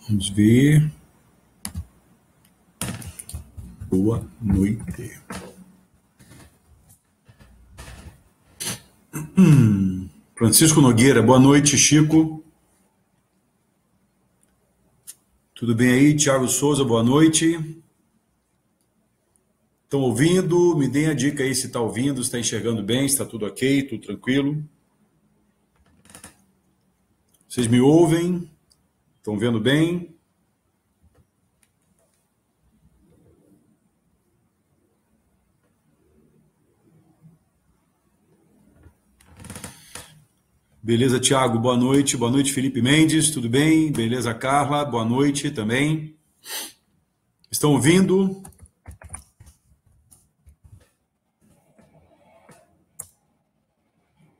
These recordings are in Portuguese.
Vamos ver. Boa noite. Francisco Nogueira, boa noite, Chico. Tudo bem aí? Tiago Souza, boa noite. Estão ouvindo? Me deem a dica aí se está ouvindo, se está enxergando bem, se está tudo ok, tudo tranquilo. Vocês me ouvem? Estão vendo bem? Beleza, Tiago, boa noite. Boa noite, Felipe Mendes, tudo bem? Beleza, Carla, boa noite também. Estão ouvindo?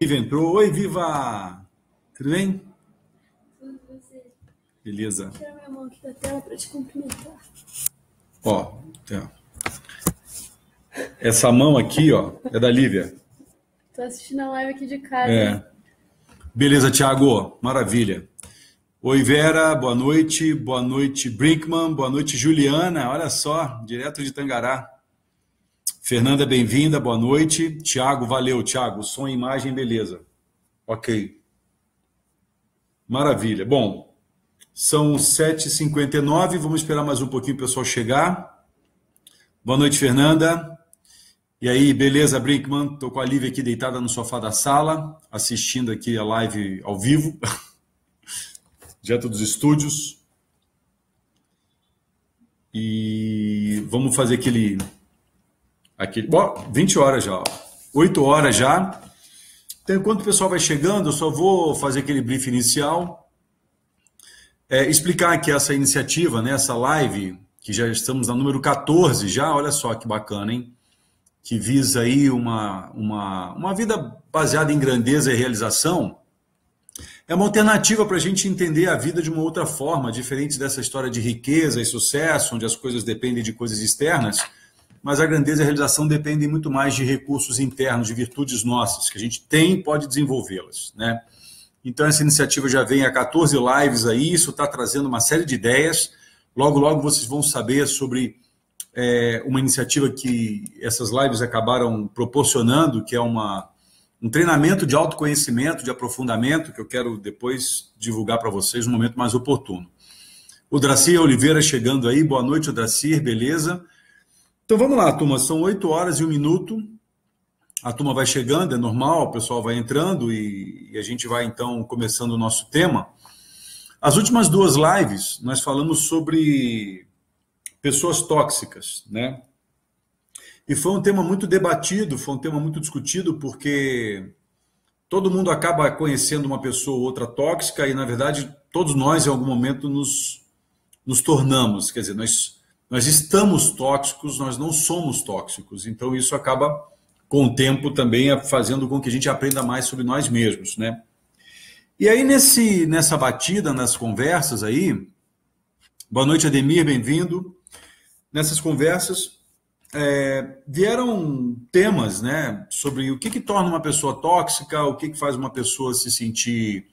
Viva entrou. Oi, Viva! Tudo bem? Tudo você. Beleza. Tira minha mão aqui da tela para te cumprimentar. Ó, essa mão aqui, ó, é da Lívia. Tô assistindo a live aqui de casa. É. Beleza, Thiago, maravilha. Oi, Vera, boa noite. Boa noite, Brinkman. Boa noite, Juliana. Olha só, direto de Tangará. Fernanda, bem-vinda, boa noite. Thiago, valeu, Thiago. Som e imagem, beleza. Ok. Maravilha. Bom, são 7h59, vamos esperar mais um pouquinho o pessoal chegar. Boa noite, Fernanda. E aí, beleza, Brinkman? Estou com a Lívia aqui deitada no sofá da sala, assistindo aqui a live ao vivo, direto dos estúdios. E vamos fazer aquele... Bom, 20 horas já, 8 horas já. Então, enquanto o pessoal vai chegando, eu só vou fazer aquele brief inicial. Explicar aqui essa iniciativa, né, essa live, que já estamos no número 14 já, olha só que bacana, hein? Que visa aí uma vida baseada em grandeza e realização, é uma alternativa para a gente entender a vida de uma outra forma, diferente dessa história de riqueza e sucesso, onde as coisas dependem de coisas externas, mas a grandeza e a realização dependem muito mais de recursos internos, de virtudes nossas, que a gente tem e pode desenvolvê-las, né? Então essa iniciativa já vem há 14 lives aí, isso está trazendo uma série de ideias, logo vocês vão saber sobre... uma iniciativa que essas lives acabaram proporcionando, que é um treinamento de autoconhecimento, de aprofundamento, que eu quero depois divulgar para vocês no momento mais oportuno. O Dracir Oliveira chegando aí, boa noite, Dracir, beleza? Então vamos lá, turma, são 8 horas e 1 minuto, a turma vai chegando, é normal, o pessoal vai entrando e a gente vai então começando o nosso tema. As últimas 2 lives, nós falamos sobre... pessoas tóxicas, né? E foi um tema muito debatido, foi um tema muito discutido, porque todo mundo acaba conhecendo uma pessoa ou outra tóxica e, na verdade, todos nós, em algum momento, nos tornamos. Quer dizer, nós estamos tóxicos, nós não somos tóxicos. Então, isso acaba, com o tempo, também fazendo com que a gente aprenda mais sobre nós mesmos, né? E aí, nessa batida, nas conversas aí... Boa noite, Ademir, bem-vindo. Nessas conversas vieram temas, né, sobre o que torna uma pessoa tóxica, o que faz uma pessoa se sentir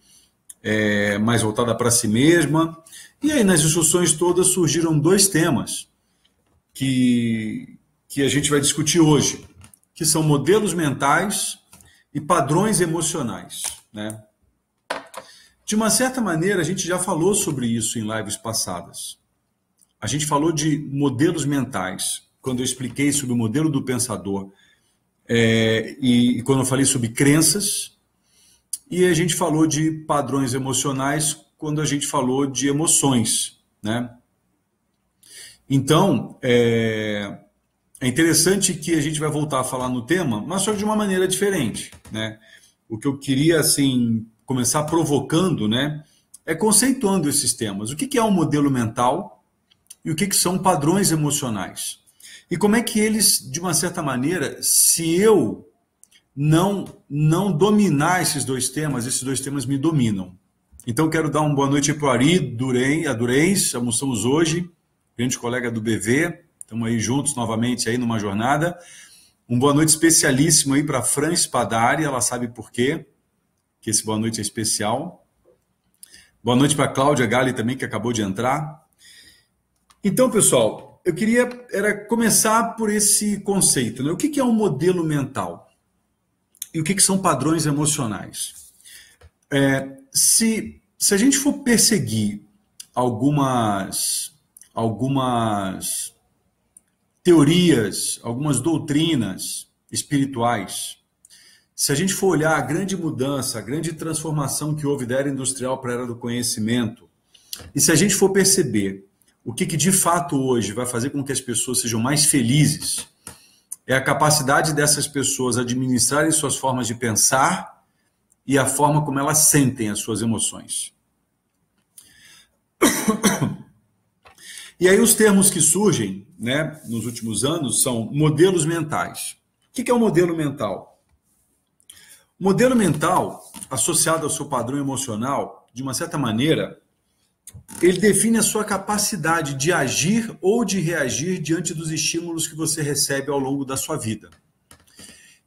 mais voltada para si mesma. E aí, nas discussões todas, surgiram 2 temas que a gente vai discutir hoje, que são modelos mentais e padrões emocionais, né? De uma certa maneira, a gente já falou sobre isso em lives passadas. A gente falou de modelos mentais, quando eu expliquei sobre o modelo do pensador, e quando eu falei sobre crenças, e a gente falou de padrões emocionais, quando a gente falou de emoções, né? Então, é interessante que a gente vai voltar a falar no tema, mas só de uma maneira diferente, né? O que eu queria, assim, começar provocando, né, é conceituando esses temas. O que é um modelo mental e o que são padrões emocionais? E como é que eles, de uma certa maneira, se eu não dominar esses 2 temas, esses 2 temas me dominam. Então, quero dar uma boa noite para o Ari Durens, almoçamos hoje, grande colega do BV, estamos aí juntos novamente aí numa jornada. Uma boa noite especialíssimo aí para a Fran Spadari, ela sabe por quê, que esse boa noite é especial. Boa noite para a Cláudia Gali também, que acabou de entrar. Então, pessoal, eu queria começar por esse conceito, né? O que é um modelo mental? E o que são padrões emocionais? Se a gente for perseguir algumas teorias, algumas doutrinas espirituais, se a gente for olhar a grande mudança, a grande transformação que houve da era industrial para a era do conhecimento, e se a gente for perceber o que de fato hoje vai fazer com que as pessoas sejam mais felizes, é a capacidade dessas pessoas administrarem suas formas de pensar e a forma como elas sentem as suas emoções. E aí os termos que surgem, né, nos últimos anos são modelos mentais. O que é um modelo mental? O modelo mental, associado ao seu padrão emocional, de uma certa maneira, ele define a sua capacidade de agir ou de reagir diante dos estímulos que você recebe ao longo da sua vida.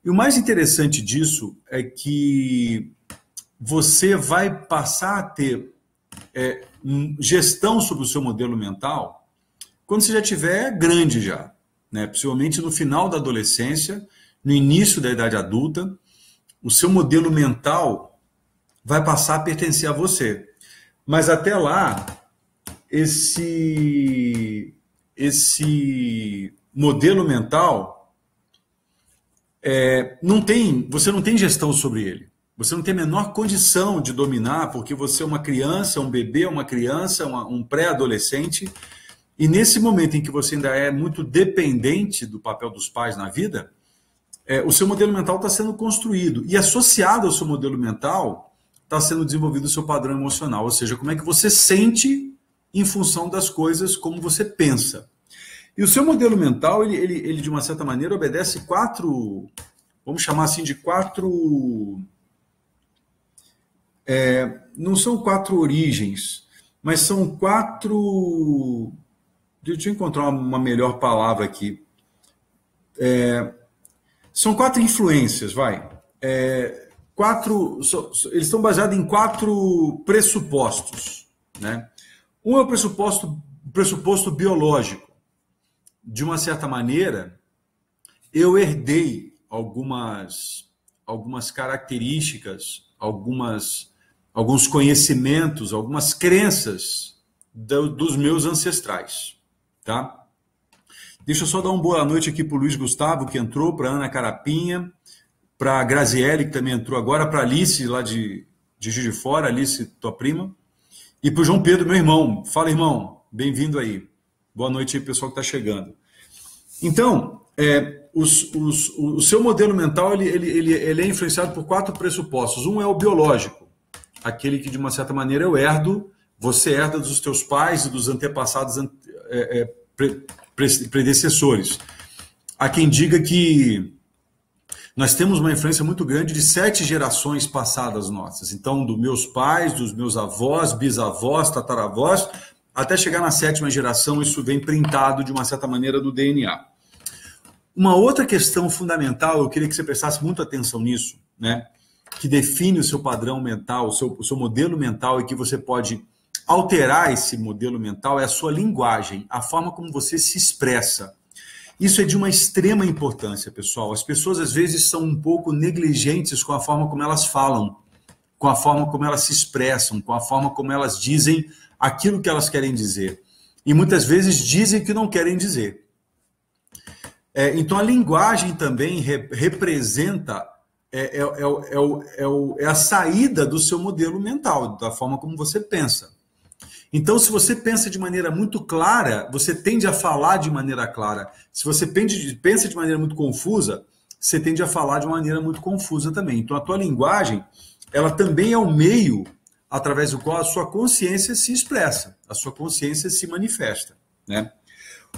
E o mais interessante disso é que você vai passar a ter gestão sobre o seu modelo mental quando você já estiver grande já, né? Possivelmente no final da adolescência, no início da idade adulta, o seu modelo mental vai passar a pertencer a você. Mas até lá, esse modelo mental você não tem gestão sobre ele. Você não tem a menor condição de dominar, porque você é uma criança, um bebê, uma criança, um pré-adolescente, e nesse momento em que você ainda é muito dependente do papel dos pais na vida, o seu modelo mental está sendo construído. E associado ao seu modelo mental, está sendo desenvolvido o seu padrão emocional, ou seja, como é que você sente em função das coisas, como você pensa. E o seu modelo mental, ele de uma certa maneira, obedece vamos chamar assim de quatro... não são 4 origens, mas são 4... Deixa eu encontrar uma melhor palavra aqui. São 4 influências, vai. Eles estão baseados em 4 pressupostos, né? Um é o pressuposto biológico. De uma certa maneira, eu herdei algumas características, alguns conhecimentos, algumas crenças dos meus ancestrais, tá? Deixa eu só dar uma boa noite aqui para o Luiz Gustavo, que entrou, para a Ana Carapinha, para a Graziele, que também entrou agora, para a Alice, lá de Juiz de Fora, Alice, tua prima, e para o João Pedro, meu irmão. Fala, irmão, bem-vindo aí. Boa noite aí, pessoal que está chegando. Então, o seu modelo mental ele é influenciado por 4 pressupostos. Um é o biológico, aquele que, de uma certa maneira, você herda dos teus pais e dos antepassados predecessores. Há quem diga que nós temos uma influência muito grande de 7 gerações passadas nossas. Então, dos meus pais, dos meus avós, bisavós, tataravós, até chegar na 7ª geração, isso vem printado de uma certa maneira no DNA. Uma outra questão fundamental, eu queria que você prestasse muita atenção nisso, né? Que define o seu padrão mental, o seu modelo mental, e que você pode alterar esse modelo mental, é a sua linguagem, a forma como você se expressa. Isso é de uma extrema importância, pessoal. As pessoas, às vezes, são um pouco negligentes com a forma como elas falam, com a forma como elas se expressam, com a forma como elas dizem aquilo que elas querem dizer. E muitas vezes dizem que não querem dizer. Então, a linguagem também representa a saída do seu modelo mental, da forma como você pensa. Então, se você pensa de maneira muito clara, você tende a falar de maneira clara. Se você pensa de maneira muito confusa, você tende a falar de uma maneira muito confusa também. Então, a tua linguagem, ela também é o meio através do qual a sua consciência se expressa, a sua consciência se manifesta, né?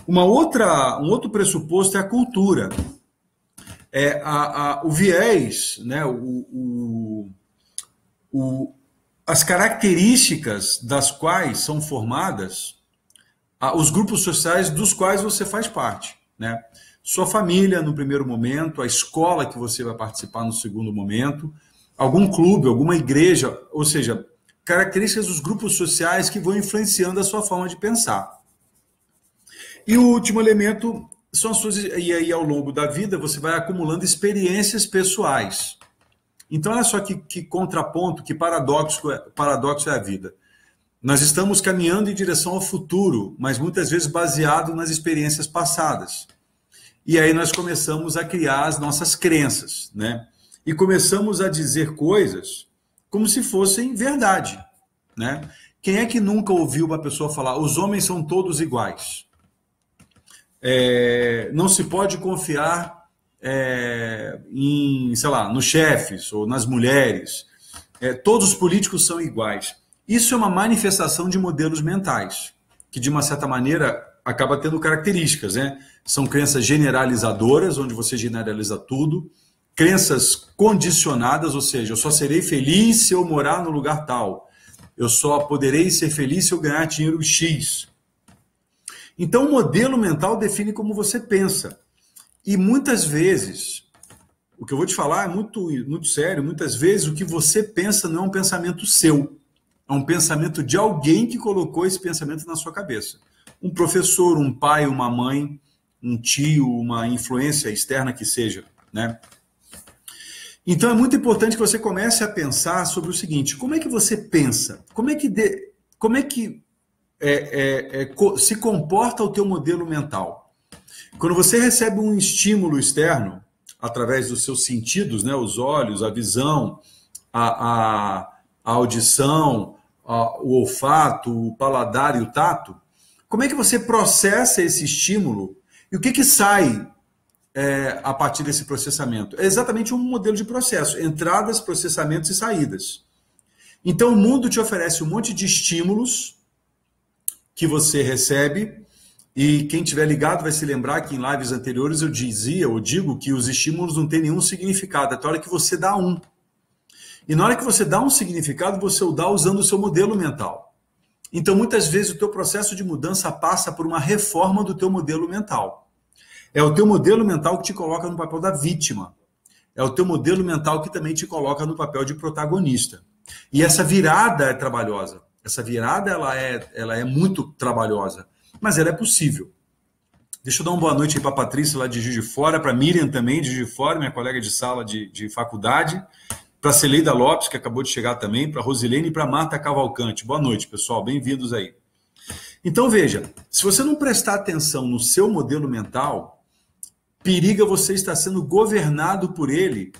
Um outro pressuposto é a cultura. O viés, né? As características das quais são formadas os grupos sociais dos quais você faz parte, né? Sua família no primeiro momento, a escola que você vai participar no segundo momento, algum clube, alguma igreja, ou seja, características dos grupos sociais que vão influenciando a sua forma de pensar. E o último elemento são as suas... E aí, ao longo da vida, você vai acumulando experiências pessoais. Então, olha só que contraponto, que paradoxo é a vida. Nós estamos caminhando em direção ao futuro, mas muitas vezes baseado nas experiências passadas. E aí nós começamos a criar as nossas crenças, né? E começamos a dizer coisas como se fossem verdade, né? Quem é que nunca ouviu uma pessoa falar, os homens são todos iguais? Não se pode confiar em, sei lá, nos chefes ou nas mulheres. Todos os políticos são iguais. Isso é uma manifestação de modelos mentais, que de uma certa maneira acaba tendo características, né? São crenças generalizadoras, onde você generaliza tudo, crenças condicionadas, ou seja, eu só serei feliz se eu morar no lugar tal, eu só poderei ser feliz se eu ganhar dinheiro X. Então, o modelo mental define como você pensa. E muitas vezes, o que eu vou te falar é muito, muito sério, muitas vezes o que você pensa não é um pensamento seu, é um pensamento de alguém que colocou esse pensamento na sua cabeça. Um professor, um pai, uma mãe, um tio, uma influência externa que seja, né? Então é muito importante que você comece a pensar sobre o seguinte: como é que você pensa? Como é que se comporta o teu modelo mental? Quando você recebe um estímulo externo, através dos seus sentidos, né, os olhos, a visão, a audição, o olfato, o paladar e o tato, como é que você processa esse estímulo e o que sai a partir desse processamento? É exatamente um modelo de processo, entradas, processamentos e saídas. Então o mundo te oferece um monte de estímulos que você recebe, e quem estiver ligado vai se lembrar que em lives anteriores eu digo que os estímulos não têm nenhum significado, até a hora que você dá um. E na hora que você dá um significado, você o dá usando o seu modelo mental. Então, muitas vezes, o teu processo de mudança passa por uma reforma do teu modelo mental. É o teu modelo mental que te coloca no papel da vítima. É o teu modelo mental que também te coloca no papel de protagonista. E essa virada é trabalhosa. Essa virada ela é muito trabalhosa, mas ela é possível. Deixa eu dar uma boa noite aí para a Patrícia, lá de Juiz de Fora, para a Miriam também, de Juiz de Fora, minha colega de sala de faculdade, para a Celeida Lopes, que acabou de chegar também, para a Rosilene e para a Marta Cavalcante. Boa noite, pessoal, bem-vindos aí. Então, veja, se você não prestar atenção no seu modelo mental, periga você estar sendo governado por ele,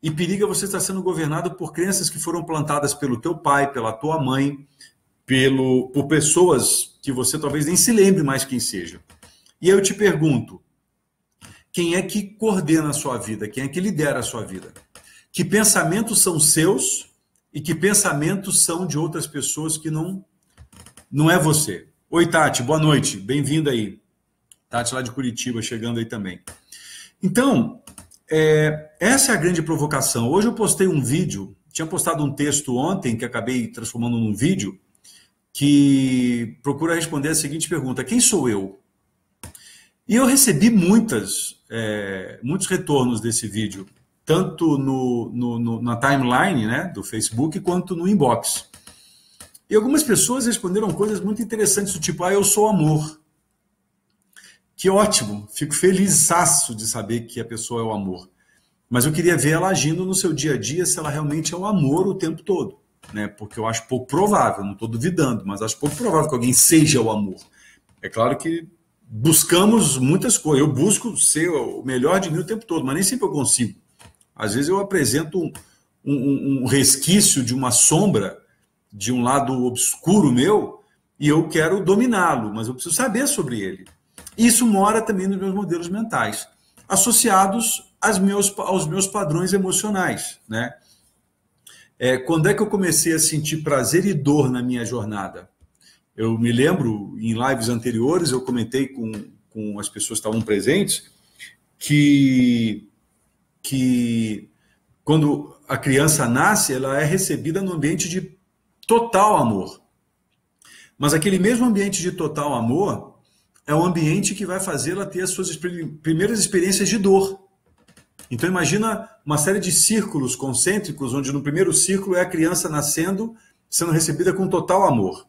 e periga você estar sendo governado por crenças que foram plantadas pelo teu pai, pela tua mãe, por pessoas que você talvez nem se lembre mais quem seja. E aí eu te pergunto, quem é que coordena a sua vida? Quem é que lidera a sua vida? Que pensamentos são seus e que pensamentos são de outras pessoas que não é você? Oi, Tati, boa noite, bem-vinda aí. Tati lá de Curitiba, chegando aí também. Então, essa é a grande provocação. Hoje eu postei um vídeo, tinha postado um texto ontem, que acabei transformando num vídeo, que procura responder a seguinte pergunta: quem sou eu? E eu recebi muitos retornos desse vídeo, tanto na timeline, né, do Facebook, quanto no inbox. E algumas pessoas responderam coisas muito interessantes, do tipo, eu sou amor. Que ótimo, fico felizaço de saber que a pessoa é o amor. Mas eu queria ver ela agindo no seu dia a dia, se ela realmente é o amor o tempo todo. Né? Porque eu acho pouco provável, não estou duvidando, mas acho pouco provável que alguém seja o amor. É claro que buscamos muitas coisas, eu busco ser o melhor de mim o tempo todo, mas nem sempre eu consigo. Às vezes eu apresento um resquício de uma sombra, de um lado obscuro meu, e eu quero dominá-lo, mas eu preciso saber sobre ele. Isso mora também nos meus modelos mentais, associados aos meus padrões emocionais, né? Quando é que eu comecei a sentir prazer e dor na minha jornada? Eu me lembro, em lives anteriores, eu comentei com as pessoas que estavam presentes, que quando a criança nasce, ela é recebida no ambiente de total amor. Mas aquele mesmo ambiente de total amor é o ambiente que vai fazê-la ter as suas primeiras experiências de dor. Então imagina uma série de círculos concêntricos, onde no primeiro círculo é a criança nascendo, sendo recebida com total amor.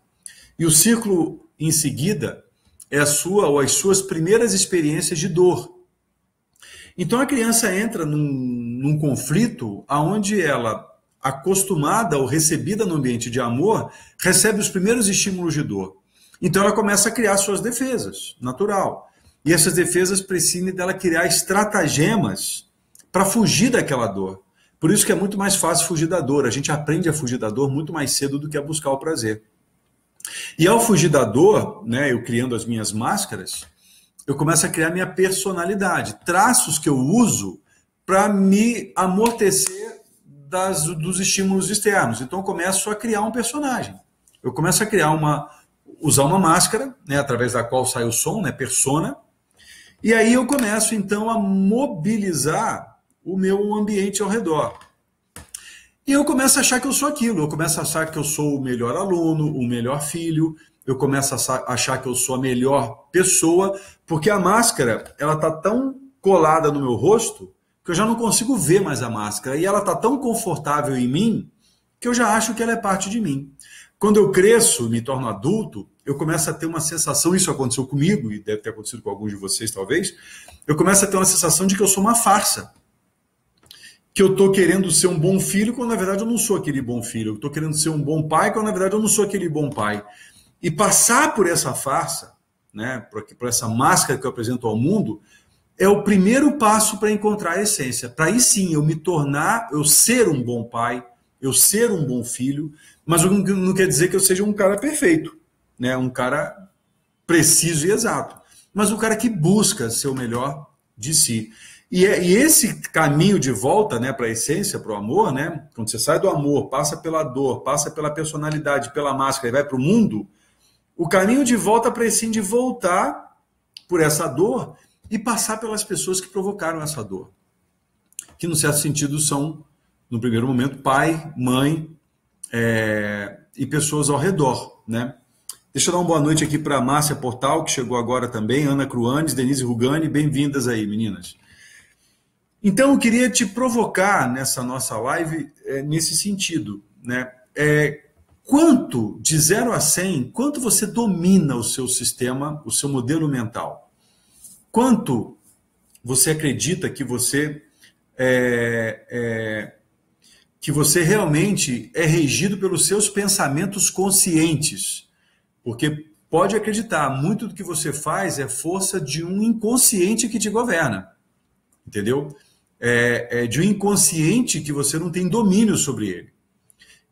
E o círculo em seguida é a sua ou as suas primeiras experiências de dor. Então a criança entra num conflito onde ela, acostumada ou recebida no ambiente de amor, recebe os primeiros estímulos de dor. Então ela começa a criar suas defesas, natural. E essas defesas precisam dela criar estratagemas para fugir daquela dor. Por isso que é muito mais fácil fugir da dor. A gente aprende a fugir da dor muito mais cedo do que a buscar o prazer. E ao fugir da dor, né, eu criando as minhas máscaras, eu começo a criar minha personalidade, traços que eu uso para me amortecer dos estímulos externos. Então eu começo a criar um personagem. Eu começo a usar uma máscara, né, através da qual sai o som, né, persona. E aí eu começo então a mobilizar o meu ambiente ao redor. E eu começo a achar que eu sou aquilo, eu começo a achar que eu sou o melhor aluno, o melhor filho, eu começo a achar que eu sou a melhor pessoa, porque a máscara, ela tá tão colada no meu rosto que eu já não consigo ver mais a máscara, e ela tá tão confortável em mim que eu já acho que ela é parte de mim. Quando eu cresço, me torno adulto, eu começo a ter uma sensação, isso aconteceu comigo, e deve ter acontecido com alguns de vocês talvez, eu começo a ter uma sensação de que eu sou uma farsa. Que eu estou querendo ser um bom filho, quando na verdade eu não sou aquele bom filho. Eu estou querendo ser um bom pai, quando na verdade eu não sou aquele bom pai. E passar por essa farsa, né, por essa máscara que eu apresento ao mundo, é o primeiro passo para encontrar a essência. Para aí sim eu me tornar, eu ser um bom pai, eu ser um bom filho, mas não quer dizer que eu seja um cara perfeito, né, um cara preciso e exato, mas um cara que busca ser o melhor de si. E esse caminho de volta, né, para a essência, para o amor, né, quando você sai do amor, passa pela dor, passa pela personalidade, pela máscara e vai para o mundo, o caminho de volta para esse de voltar por essa dor e passar pelas pessoas que provocaram essa dor. Que, no certo sentido, são, no primeiro momento, pai, mãe e pessoas ao redor, né? Deixa eu dar uma boa noite aqui para a Márcia Portal, que chegou agora também, Ana Cruanes, Denise Rugani, bem-vindas aí, meninas. Então, eu queria te provocar nessa nossa live nesse sentido, né? Quanto, de 0 a 100, quanto você domina o seu sistema, o seu modelo mental? Quanto você acredita que você realmente é regido pelos seus pensamentos conscientes? Porque pode acreditar, muito do que você faz é força de um inconsciente que te governa, entendeu? De um inconsciente que você não tem domínio sobre ele.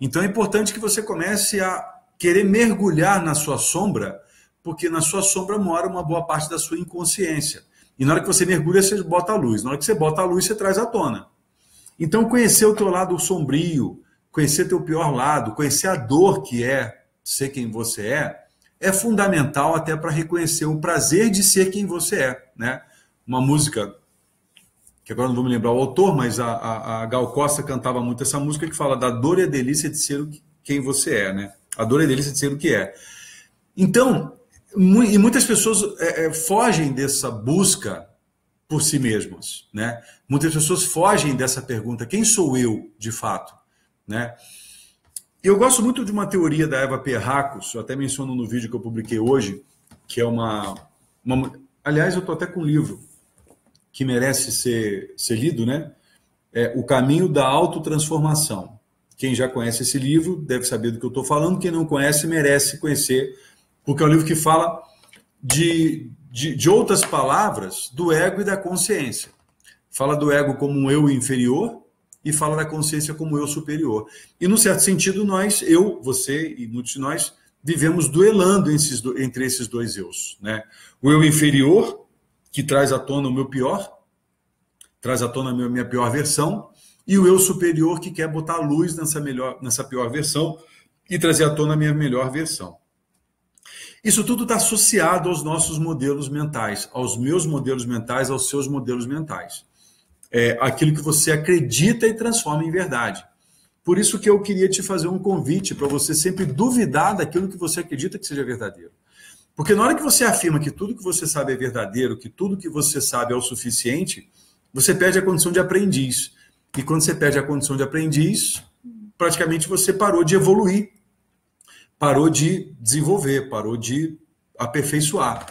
Então é importante que você comece a querer mergulhar na sua sombra, porque na sua sombra mora uma boa parte da sua inconsciência. E na hora que você mergulha, você bota a luz. Na hora que você bota a luz, você traz à tona. Então conhecer o teu lado sombrio, conhecer teu pior lado, conhecer a dor que é ser quem você é fundamental até para reconhecer o prazer de ser quem você é, né? Uma música que agora não vou me lembrar o autor, mas a Gal Costa cantava muito essa música que fala da dor e a delícia de ser quem você é, né? A dor e a delícia de ser o que é. Então, e muitas pessoas fogem dessa busca por si mesmas, né? Muitas pessoas fogem dessa pergunta, quem sou eu, de fato, né? Eu gosto muito de uma teoria da Eva Pierrakos, eu até menciono no vídeo que eu publiquei hoje, que é aliás, eu estou até com um livro que merece ser lido, né? O Caminho da Autotransformação. Quem já conhece esse livro deve saber do que eu estou falando, quem não conhece merece conhecer, porque é um livro que fala de outras palavras do ego e da consciência. Fala do ego como um eu inferior e fala da consciência como eu superior. E, num certo sentido, você e muitos de nós vivemos duelando entre esses dois eus, né? O eu inferior, que traz à tona o meu pior, traz à tona a minha pior versão, e o eu superior, que quer botar a luz nessa pior versão e trazer à tona a minha melhor versão. Isso tudo está associado aos nossos modelos mentais, aos meus modelos mentais, aos seus modelos mentais. Aquilo que você acredita e transforma em verdade. Por isso que eu queria te fazer um convite para você sempre duvidar daquilo que você acredita que seja verdadeiro. Porque na hora que você afirma que tudo que você sabe é verdadeiro, que tudo que você sabe é o suficiente, você perde a condição de aprendiz. E quando você perde a condição de aprendiz, praticamente você parou de evoluir, parou de desenvolver, parou de aperfeiçoar.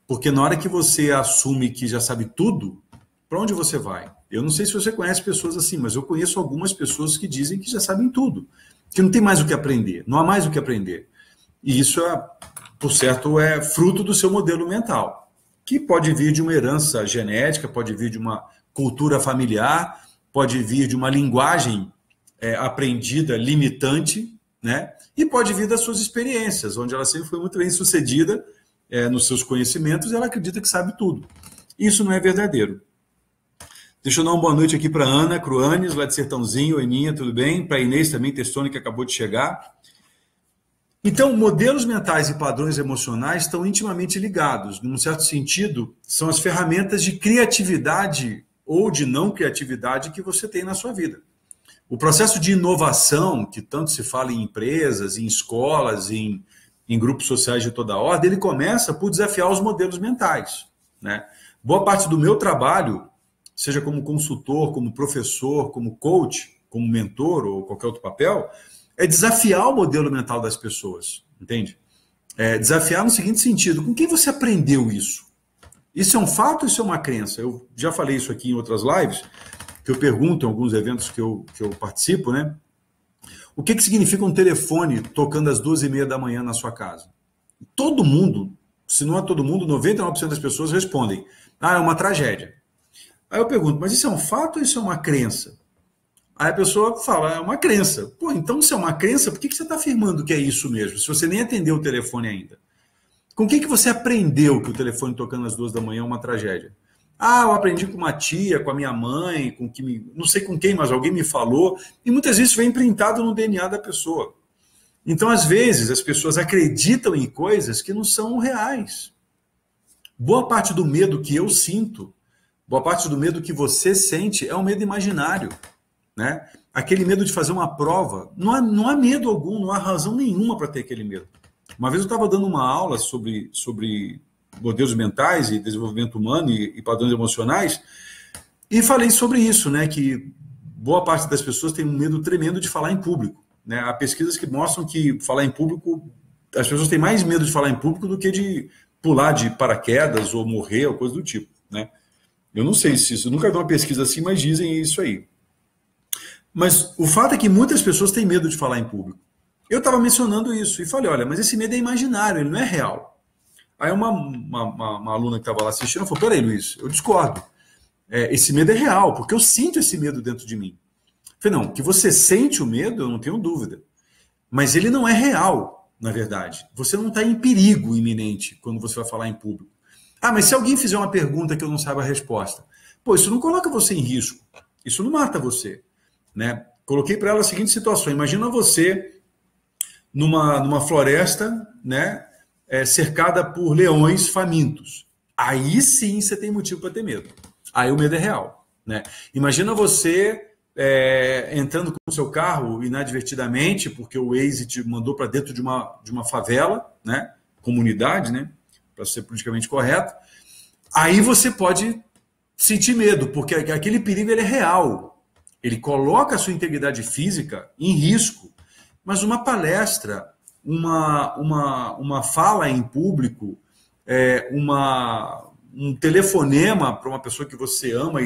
Porque na hora que você assume que já sabe tudo, para onde você vai? Eu não sei se você conhece pessoas assim, mas eu conheço algumas pessoas que dizem que já sabem tudo, que não tem mais o que aprender, não há mais o que aprender. E isso, por certo, é fruto do seu modelo mental, que pode vir de uma herança genética, pode vir de uma cultura familiar, pode vir de uma linguagem aprendida limitante, né? E pode vir das suas experiências, onde ela sempre foi muito bem sucedida nos seus conhecimentos e ela acredita que sabe tudo. Isso não é verdadeiro. Deixa eu dar uma boa noite aqui para Ana Cruanes, lá de Sertãozinho. Aninha, tudo bem? Para Inês também, Testone, que acabou de chegar. Então, modelos mentais e padrões emocionais estão intimamente ligados. Num certo sentido, são as ferramentas de criatividade ou de não criatividade que você tem na sua vida. O processo de inovação, que tanto se fala em empresas, em escolas, em grupos sociais de toda ordem, ele começa por desafiar os modelos mentais, né? Boa parte do meu trabalho, seja como consultor, como professor, como coach, como mentor ou qualquer outro papel, é desafiar o modelo mental das pessoas, entende? Desafiar no seguinte sentido: com quem você aprendeu isso? Isso é um fato ou isso é uma crença? Eu já falei isso aqui em outras lives, que eu pergunto em alguns eventos que eu participo, né? O que significa um telefone tocando às 2h30 da manhã na sua casa? Todo mundo, se não é todo mundo, 99% das pessoas respondem: é uma tragédia. Aí eu pergunto, mas isso é um fato ou isso é uma crença? Aí a pessoa fala, é uma crença. Pô, então se é uma crença, por que você está afirmando que é isso mesmo, se você nem atendeu o telefone ainda? Com quem que você aprendeu que o telefone tocando às 2 da manhã é uma tragédia? Eu aprendi com uma tia, com a minha mãe, não sei com quem, mas alguém me falou, e muitas vezes vem imprintado no DNA da pessoa. Então, às vezes, as pessoas acreditam em coisas que não são reais. Boa parte do medo que eu sinto, boa parte do medo que você sente é um medo imaginário, né? Aquele medo de fazer uma prova, não há medo algum, não há razão nenhuma para ter aquele medo. Uma vez eu estava dando uma aula sobre modelos mentais e desenvolvimento humano e padrões emocionais, e falei sobre isso, né? Que boa parte das pessoas tem um medo tremendo de falar em público, né? Há pesquisas que mostram que falar em público, as pessoas têm mais medo de falar em público do que de pular de paraquedas ou morrer ou coisa do tipo, né? Eu não sei se isso, eu nunca vi uma pesquisa assim, mas dizem isso aí. Mas o fato é que muitas pessoas têm medo de falar em público. Eu estava mencionando isso e falei, olha, mas esse medo é imaginário, ele não é real. Aí uma aluna que estava lá assistindo falou, peraí, Luiz, eu discordo. Esse medo é real, porque eu sinto esse medo dentro de mim. Eu falei, não, que você sente o medo, eu não tenho dúvida. Mas ele não é real, na verdade. Você não está em perigo iminente quando você vai falar em público. Mas se alguém fizer uma pergunta que eu não saiba a resposta, isso não coloca você em risco. Isso não mata você, né? Coloquei para ela a seguinte situação. Imagina você numa floresta, né, cercada por leões famintos. Aí sim você tem motivo para ter medo. Aí o medo é real, né? Imagina você entrando com o seu carro inadvertidamente, porque o Waze te mandou para dentro de uma favela, né? Comunidade, né? Para ser politicamente correto. Aí você pode sentir medo, porque aquele perigo ele é real. Ele coloca a sua integridade física em risco. Mas uma palestra, uma fala em público, um telefonema para uma pessoa que você ama,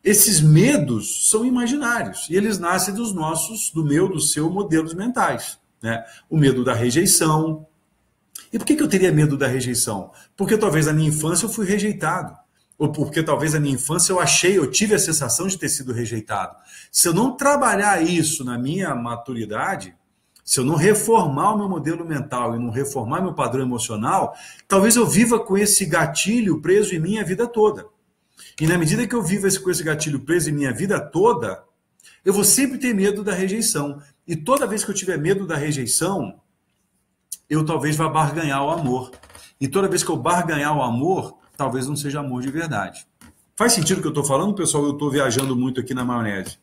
esses medos são imaginários. E eles nascem do meu, do seu modelos mentais, né? O medo da rejeição. E por que eu teria medo da rejeição? Porque talvez na minha infância eu fui rejeitado. Ou porque talvez na minha infância eu tive a sensação de ter sido rejeitado. Se eu não trabalhar isso na minha maturidade, se eu não reformar o meu modelo mental e não reformar meu padrão emocional, talvez eu viva com esse gatilho preso em mim a vida toda. E na medida que eu vivo com esse gatilho preso em minha vida toda, eu vou sempre ter medo da rejeição. E toda vez que eu tiver medo da rejeição, eu talvez vá barganhar o amor. E toda vez que eu barganhar o amor, talvez não seja amor de verdade. Faz sentido o que eu estou falando, pessoal? Eu estou viajando muito aqui na maionese.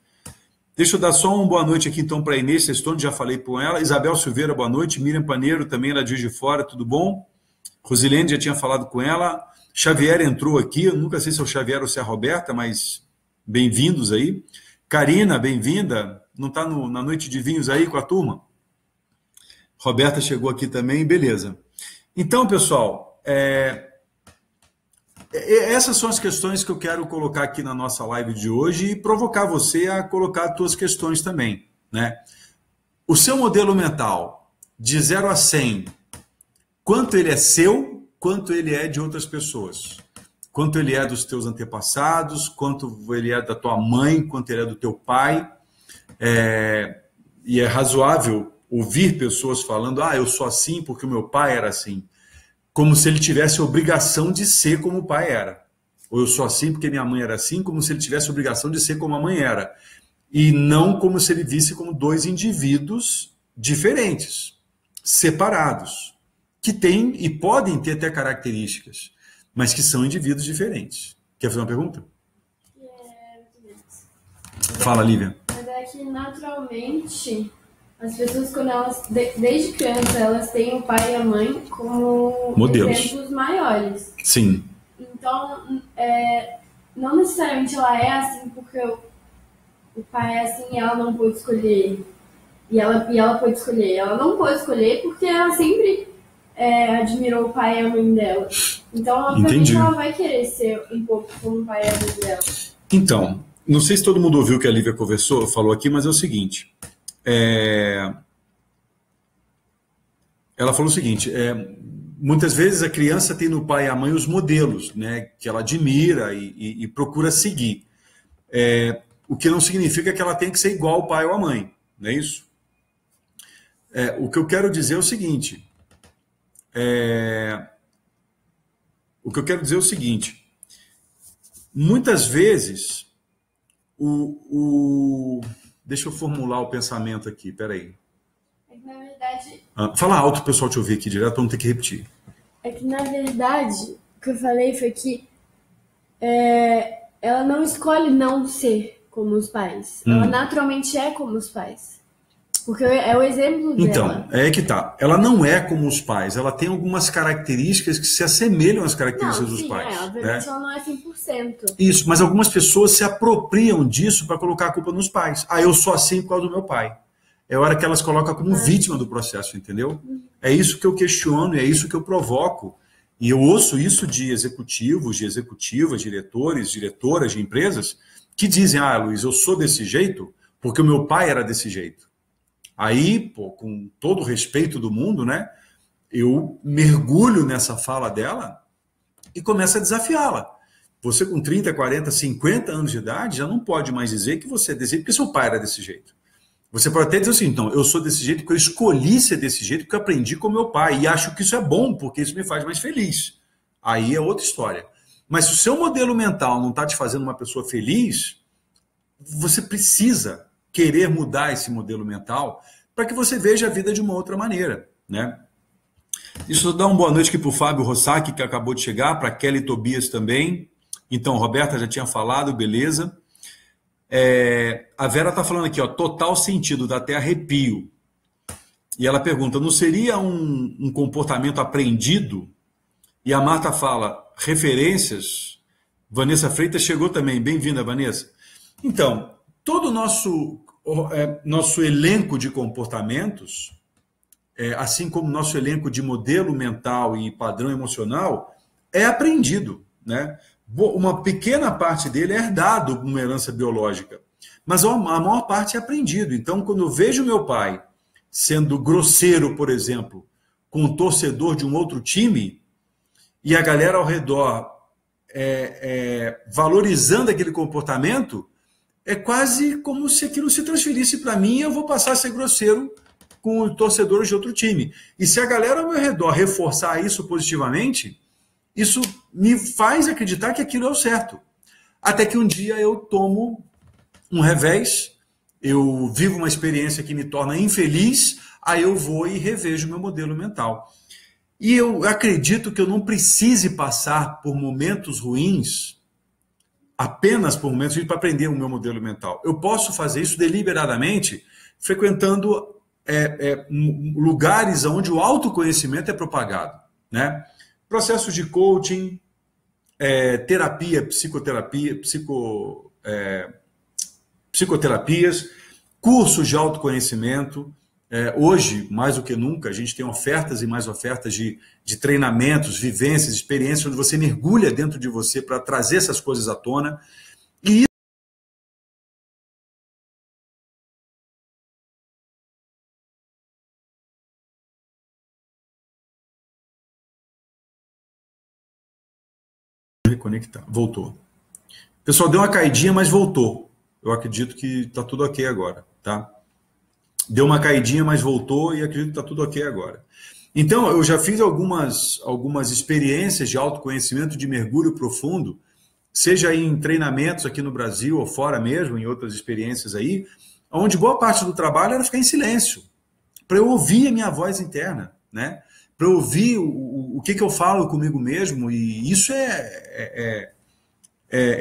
Deixa eu dar só uma boa noite aqui então para a Inês Testone, já falei com ela. Isabel Silveira, boa noite. Miriam Paneiro, também lá de Juiz de Fora, tudo bom? Rosilene, já tinha falado com ela. Xavier entrou aqui, eu nunca sei se é o Xavier ou se é a Roberta, mas bem-vindos aí. Karina, bem-vinda. Não está na noite de vinhos aí com a turma? Roberta chegou aqui também, beleza. Então, pessoal, essas são as questões que eu quero colocar aqui na nossa live de hoje e provocar você a colocar as suas questões também, né? O seu modelo mental, de 0 a 100, quanto ele é seu, quanto ele é de outras pessoas? Quanto ele é dos teus antepassados, quanto ele é da tua mãe, quanto ele é do teu pai. E é razoável ouvir pessoas falando, eu sou assim porque o meu pai era assim. Como se ele tivesse a obrigação de ser como o pai era. Ou eu sou assim porque minha mãe era assim, como se ele tivesse a obrigação de ser como a mãe era. E não como se ele visse como dois indivíduos diferentes, separados, que têm e podem ter até características, mas que são indivíduos diferentes. Quer fazer uma pergunta? Fala, Lívia. Mas é que, naturalmente, as pessoas, quando elas, desde criança, elas têm o pai e a mãe como modelos, exemplos maiores. Sim. Então, não necessariamente ela é assim porque o pai é assim e ela não pôde escolher. E ela pôde escolher. Ela não pôde escolher porque ela sempre admirou o pai e a mãe dela. Então, obviamente, ela vai querer ser um pouco como o pai e a mãe dela. Então, não sei se todo mundo ouviu o que a Lívia falou aqui, mas é o seguinte. Ela falou o seguinte, muitas vezes a criança tem no pai e a mãe os modelos, né, que ela admira e procura seguir. O que não significa que ela tem que ser igual ao pai ou à mãe, não é isso? O que eu quero dizer é o seguinte, muitas vezes, deixa eu formular o pensamento aqui, peraí. Na verdade... Fala alto, o pessoal te ouvir aqui direto, para não ter que repetir. É que, na verdade, o que eu falei foi que ela não escolhe não ser como os pais. Ela naturalmente é como os pais. Porque é o exemplo dela. Então, é que tá. Ela não é como os pais. Ela tem algumas características que se assemelham às características dos pais. Obviamente ela não é 100%. Isso, mas algumas pessoas se apropriam disso para colocar a culpa nos pais. Eu sou assim por causa do meu pai. É hora que elas colocam como vítima do processo, entendeu? É isso que eu questiono e é isso que eu provoco. E eu ouço isso de executivos, de executivas, diretores, diretoras de empresas que dizem, Luiz, eu sou desse jeito porque o meu pai era desse jeito. Aí, com todo o respeito do mundo, né, eu mergulho nessa fala dela e começo a desafiá-la. Você com 30, 40, 50 anos de idade já não pode mais dizer que você é desse jeito porque seu pai era desse jeito. Você pode até dizer assim, então, eu sou desse jeito porque eu escolhi ser desse jeito porque eu aprendi com meu pai e acho que isso é bom porque isso me faz mais feliz. Aí é outra história. Mas se o seu modelo mental não está te fazendo uma pessoa feliz, você precisa querer mudar esse modelo mental para que você veja a vida de uma outra maneira, né? Deixa eu dar uma boa noite aqui para o Fábio Rossac, que acabou de chegar, para Kelly Tobias também. Então, Roberta já tinha falado, beleza. A Vera está falando aqui, total sentido, dá até arrepio. E ela pergunta, não seria um comportamento aprendido? E a Marta fala, referências. Vanessa Freitas chegou também, bem-vinda, Vanessa. Então, todo o nosso elenco de comportamentos, assim como nosso elenco de modelo mental e padrão emocional, é aprendido, né? Uma pequena parte dele é herdado como uma herança biológica, mas a maior parte é aprendido. Então, quando eu vejo meu pai sendo grosseiro, por exemplo, com um torcedor de um outro time, e a galera ao redor valorizando aquele comportamento, é quase como se aquilo se transferisse para mim e eu vou passar a ser grosseiro com torcedores de outro time. E se a galera ao meu redor reforçar isso positivamente, isso me faz acreditar que aquilo é o certo. Até que um dia eu tomo um revés, eu vivo uma experiência que me torna infeliz, aí eu vou e revejo meu modelo mental. E eu acredito que eu não precise passar por momentos ruins, apenas por momentos ruins, para aprender o meu modelo mental. Eu posso fazer isso deliberadamente, frequentando lugares onde o autoconhecimento é propagado, né? Processos de coaching, terapia, psicoterapias, cursos de autoconhecimento, Hoje, mais do que nunca, a gente tem ofertas e mais ofertas de treinamentos, vivências, experiências, onde você mergulha dentro de você para trazer essas coisas à tona. E reconectar. Voltou. O pessoal deu uma caidinha, mas voltou. Eu acredito que está tudo ok agora, tá? Deu uma caidinha, mas voltou e acredito que está tudo ok agora. Então, eu já fiz algumas experiências de autoconhecimento, de mergulho profundo, seja em treinamentos aqui no Brasil ou fora mesmo, em outras experiências aí, onde boa parte do trabalho era ficar em silêncio, para eu ouvir a minha voz interna, né? Para eu ouvir o que eu falo comigo mesmo, e isso é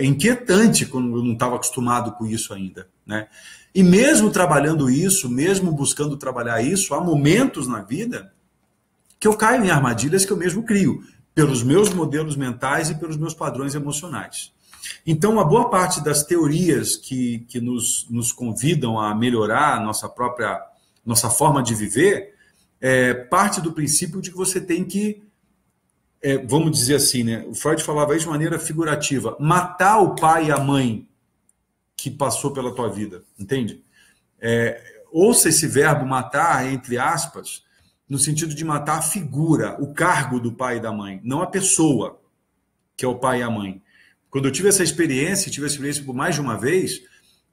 inquietante quando eu não estava acostumado com isso ainda, né? E mesmo trabalhando isso, mesmo buscando trabalhar isso, há momentos na vida que eu caio em armadilhas que eu mesmo crio, pelos meus modelos mentais e pelos meus padrões emocionais. Então, uma boa parte das teorias que nos convidam a melhorar a nossa forma de viver, parte do princípio de que você tem que, vamos dizer assim, né? O Freud falava isso de maneira figurativa, matar o pai e a mãe que passou pela tua vida, entende? Ouça esse verbo matar, entre aspas, no sentido de matar a figura, o cargo do pai e da mãe, não a pessoa, que é o pai e a mãe. Quando eu tive essa experiência por mais de uma vez,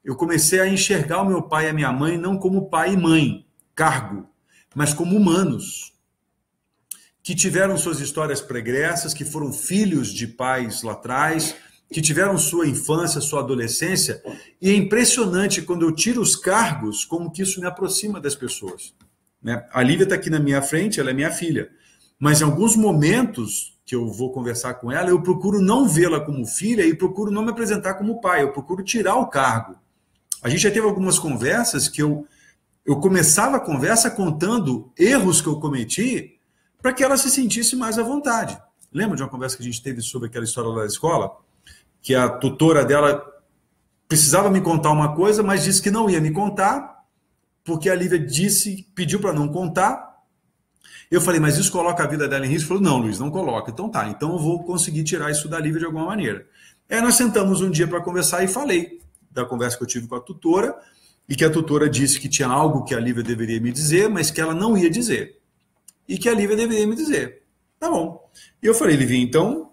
eu comecei a enxergar o meu pai e a minha mãe não como pai e mãe, cargo, mas como humanos, que tiveram suas histórias pregressas, que foram filhos de pais lá atrás, que tiveram sua infância, sua adolescência, e é impressionante quando eu tiro os cargos, como que isso me aproxima das pessoas. Né? A Lívia está aqui na minha frente, ela é minha filha, mas em alguns momentos que eu vou conversar com ela, eu procuro não vê-la como filha e procuro não me apresentar como pai, eu procuro tirar o cargo. A gente já teve algumas conversas que eu começava a conversa contando erros que eu cometi para que ela se sentisse mais à vontade. Lembra de uma conversa que a gente teve sobre aquela história lá da escola? Que a tutora dela precisava me contar uma coisa, mas disse que não ia me contar, porque a Lívia pediu para não contar. Eu falei, mas isso coloca a vida dela em risco? Falou, não, Luiz, não coloca. Então tá, então eu vou conseguir tirar isso da Lívia de alguma maneira. Nós sentamos um dia para conversar e falei da conversa que eu tive com a tutora, e que a tutora disse que tinha algo que a Lívia deveria me dizer, mas que ela não ia dizer. E que a Lívia deveria me dizer. Tá bom. E eu falei, Lívia, então,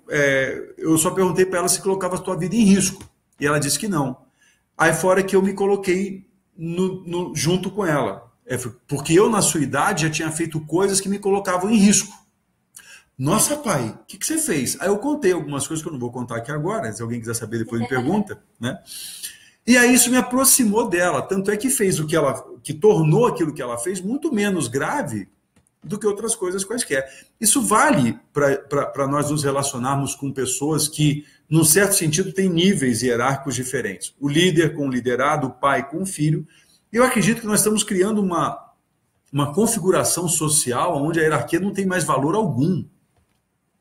eu só perguntei para ela se colocava a tua vida em risco. E ela disse que não. Aí fora que eu me coloquei junto com ela. Porque eu, na sua idade, já tinha feito coisas que me colocavam em risco. Nossa, pai, o que você fez? Aí eu contei algumas coisas que eu não vou contar aqui agora, se alguém quiser saber, depois me pergunta, né? E aí isso me aproximou dela, tanto é que fez que tornou aquilo que ela fez muito menos grave do que outras coisas quaisquer. Isso vale para nós nos relacionarmos com pessoas que, num certo sentido, têm níveis hierárquicos diferentes. O líder com o liderado, o pai com o filho. Eu acredito que nós estamos criando uma configuração social onde a hierarquia não tem mais valor algum.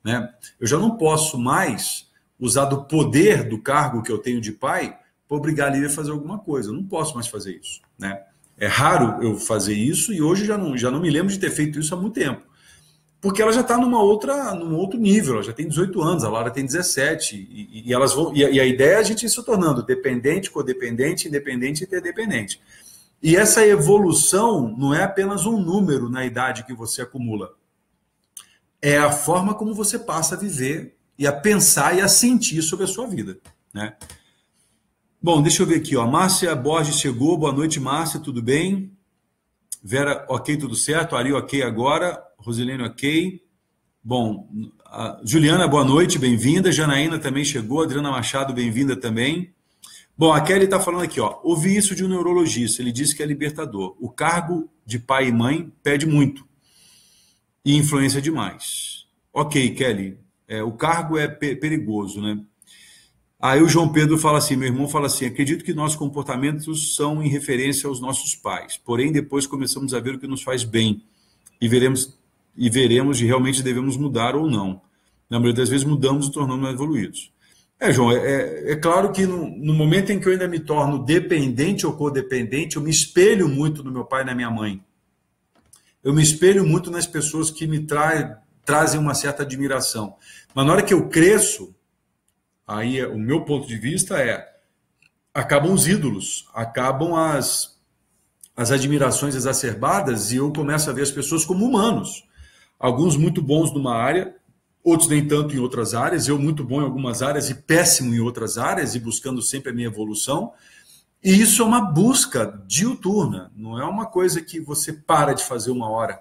Né? Eu já não posso mais usar do poder do cargo que eu tenho de pai para obrigar a Lívia a fazer alguma coisa. Eu não posso mais fazer isso. Né? É raro eu fazer isso e hoje já não me lembro de ter feito isso há muito tempo. Porque ela já está num outro nível, ela já tem 18 anos, a Lara tem 17, e elas vão. E a ideia é a gente ir se tornando dependente, codependente, independente e interdependente. E essa evolução não é apenas um número na idade que você acumula. É a forma como você passa a viver e a pensar e a sentir sobre a sua vida. Né? Bom, deixa eu ver aqui. Ó. Márcia Borges chegou. Boa noite, Márcia. Tudo bem? Vera, ok, tudo certo. Ari, ok agora. Rosilene, ok. Bom, Juliana, boa noite, bem-vinda. Janaína também chegou. Adriana Machado, bem-vinda também. Bom, a Kelly está falando aqui, ó. Ouvi isso de um neurologista. Ele disse que é libertador. O cargo de pai e mãe pede muito e influencia demais. Ok, Kelly. O cargo é perigoso, né? Aí o João Pedro fala assim, meu irmão fala assim, acredito que nossos comportamentos são em referência aos nossos pais, porém depois começamos a ver o que nos faz bem e veremos se realmente devemos mudar ou não. Na maioria das vezes mudamos e tornamos mais evoluídos. João, é claro que no momento em que eu ainda me torno dependente ou codependente, eu me espelho muito no meu pai e na minha mãe. eu me espelho muito nas pessoas que me trazem uma certa admiração. Mas na hora que eu cresço, aí o meu ponto de vista acabam os ídolos, acabam as admirações exacerbadas e eu começo a ver as pessoas como humanos. Alguns muito bons numa área, outros nem tanto em outras áreas, eu muito bom em algumas áreas e péssimo em outras áreas e buscando sempre a minha evolução. E isso é uma busca diuturna, não é uma coisa que você para de fazer uma hora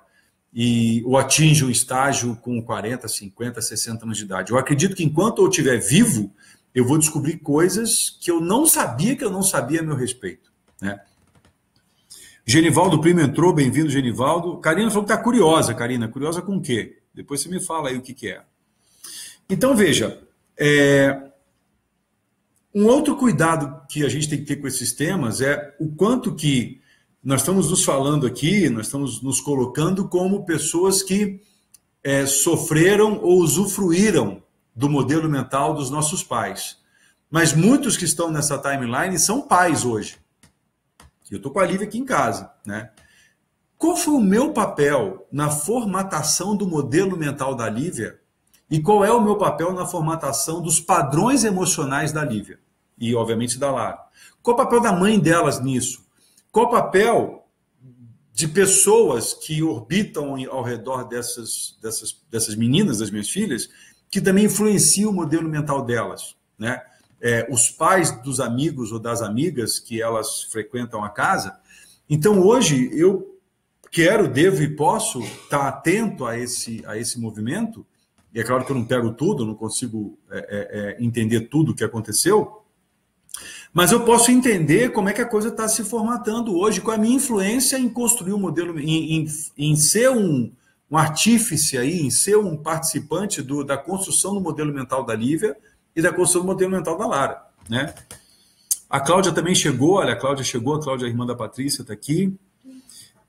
ou atinge um estágio com 40, 50, 60 anos de idade. Eu acredito que enquanto eu estiver vivo, eu vou descobrir coisas que eu não sabia a meu respeito, né? Genivaldo Primo entrou, bem-vindo, Genivaldo. Karina falou que está curiosa, Karina. Curiosa com o quê? Depois você me fala aí o que é. Então, veja, um outro cuidado que a gente tem que ter com esses temas é o quanto que nós estamos nos falando aqui, nós estamos nos colocando como pessoas que sofreram ou usufruíram do modelo mental dos nossos pais. Mas muitos que estão nessa timeline são pais hoje. Eu estou com a Lívia aqui em casa, né? Qual foi o meu papel na formatação do modelo mental da Lívia e qual é o meu papel na formatação dos padrões emocionais da Lívia e, obviamente, da Lara? Qual o papel da mãe delas nisso? Qual o papel de pessoas que orbitam ao redor dessas meninas, das minhas filhas, que também influenciam o modelo mental delas, né? Os pais dos amigos ou das amigas que elas frequentam a casa. Então, hoje, eu quero, devo e posso estar atento a esse movimento, e é claro que eu não pego tudo, não consigo entender tudo o que aconteceu, mas eu posso entender como é que a coisa está se formatando hoje, qual é a minha influência em construir um modelo, em ser um artífice aí, em ser um participante da construção do modelo mental da Lívia, e da construção do modelo mental da Lara, né? A Cláudia também chegou, olha, a Cláudia chegou, a Cláudia, a irmã da Patrícia, está aqui.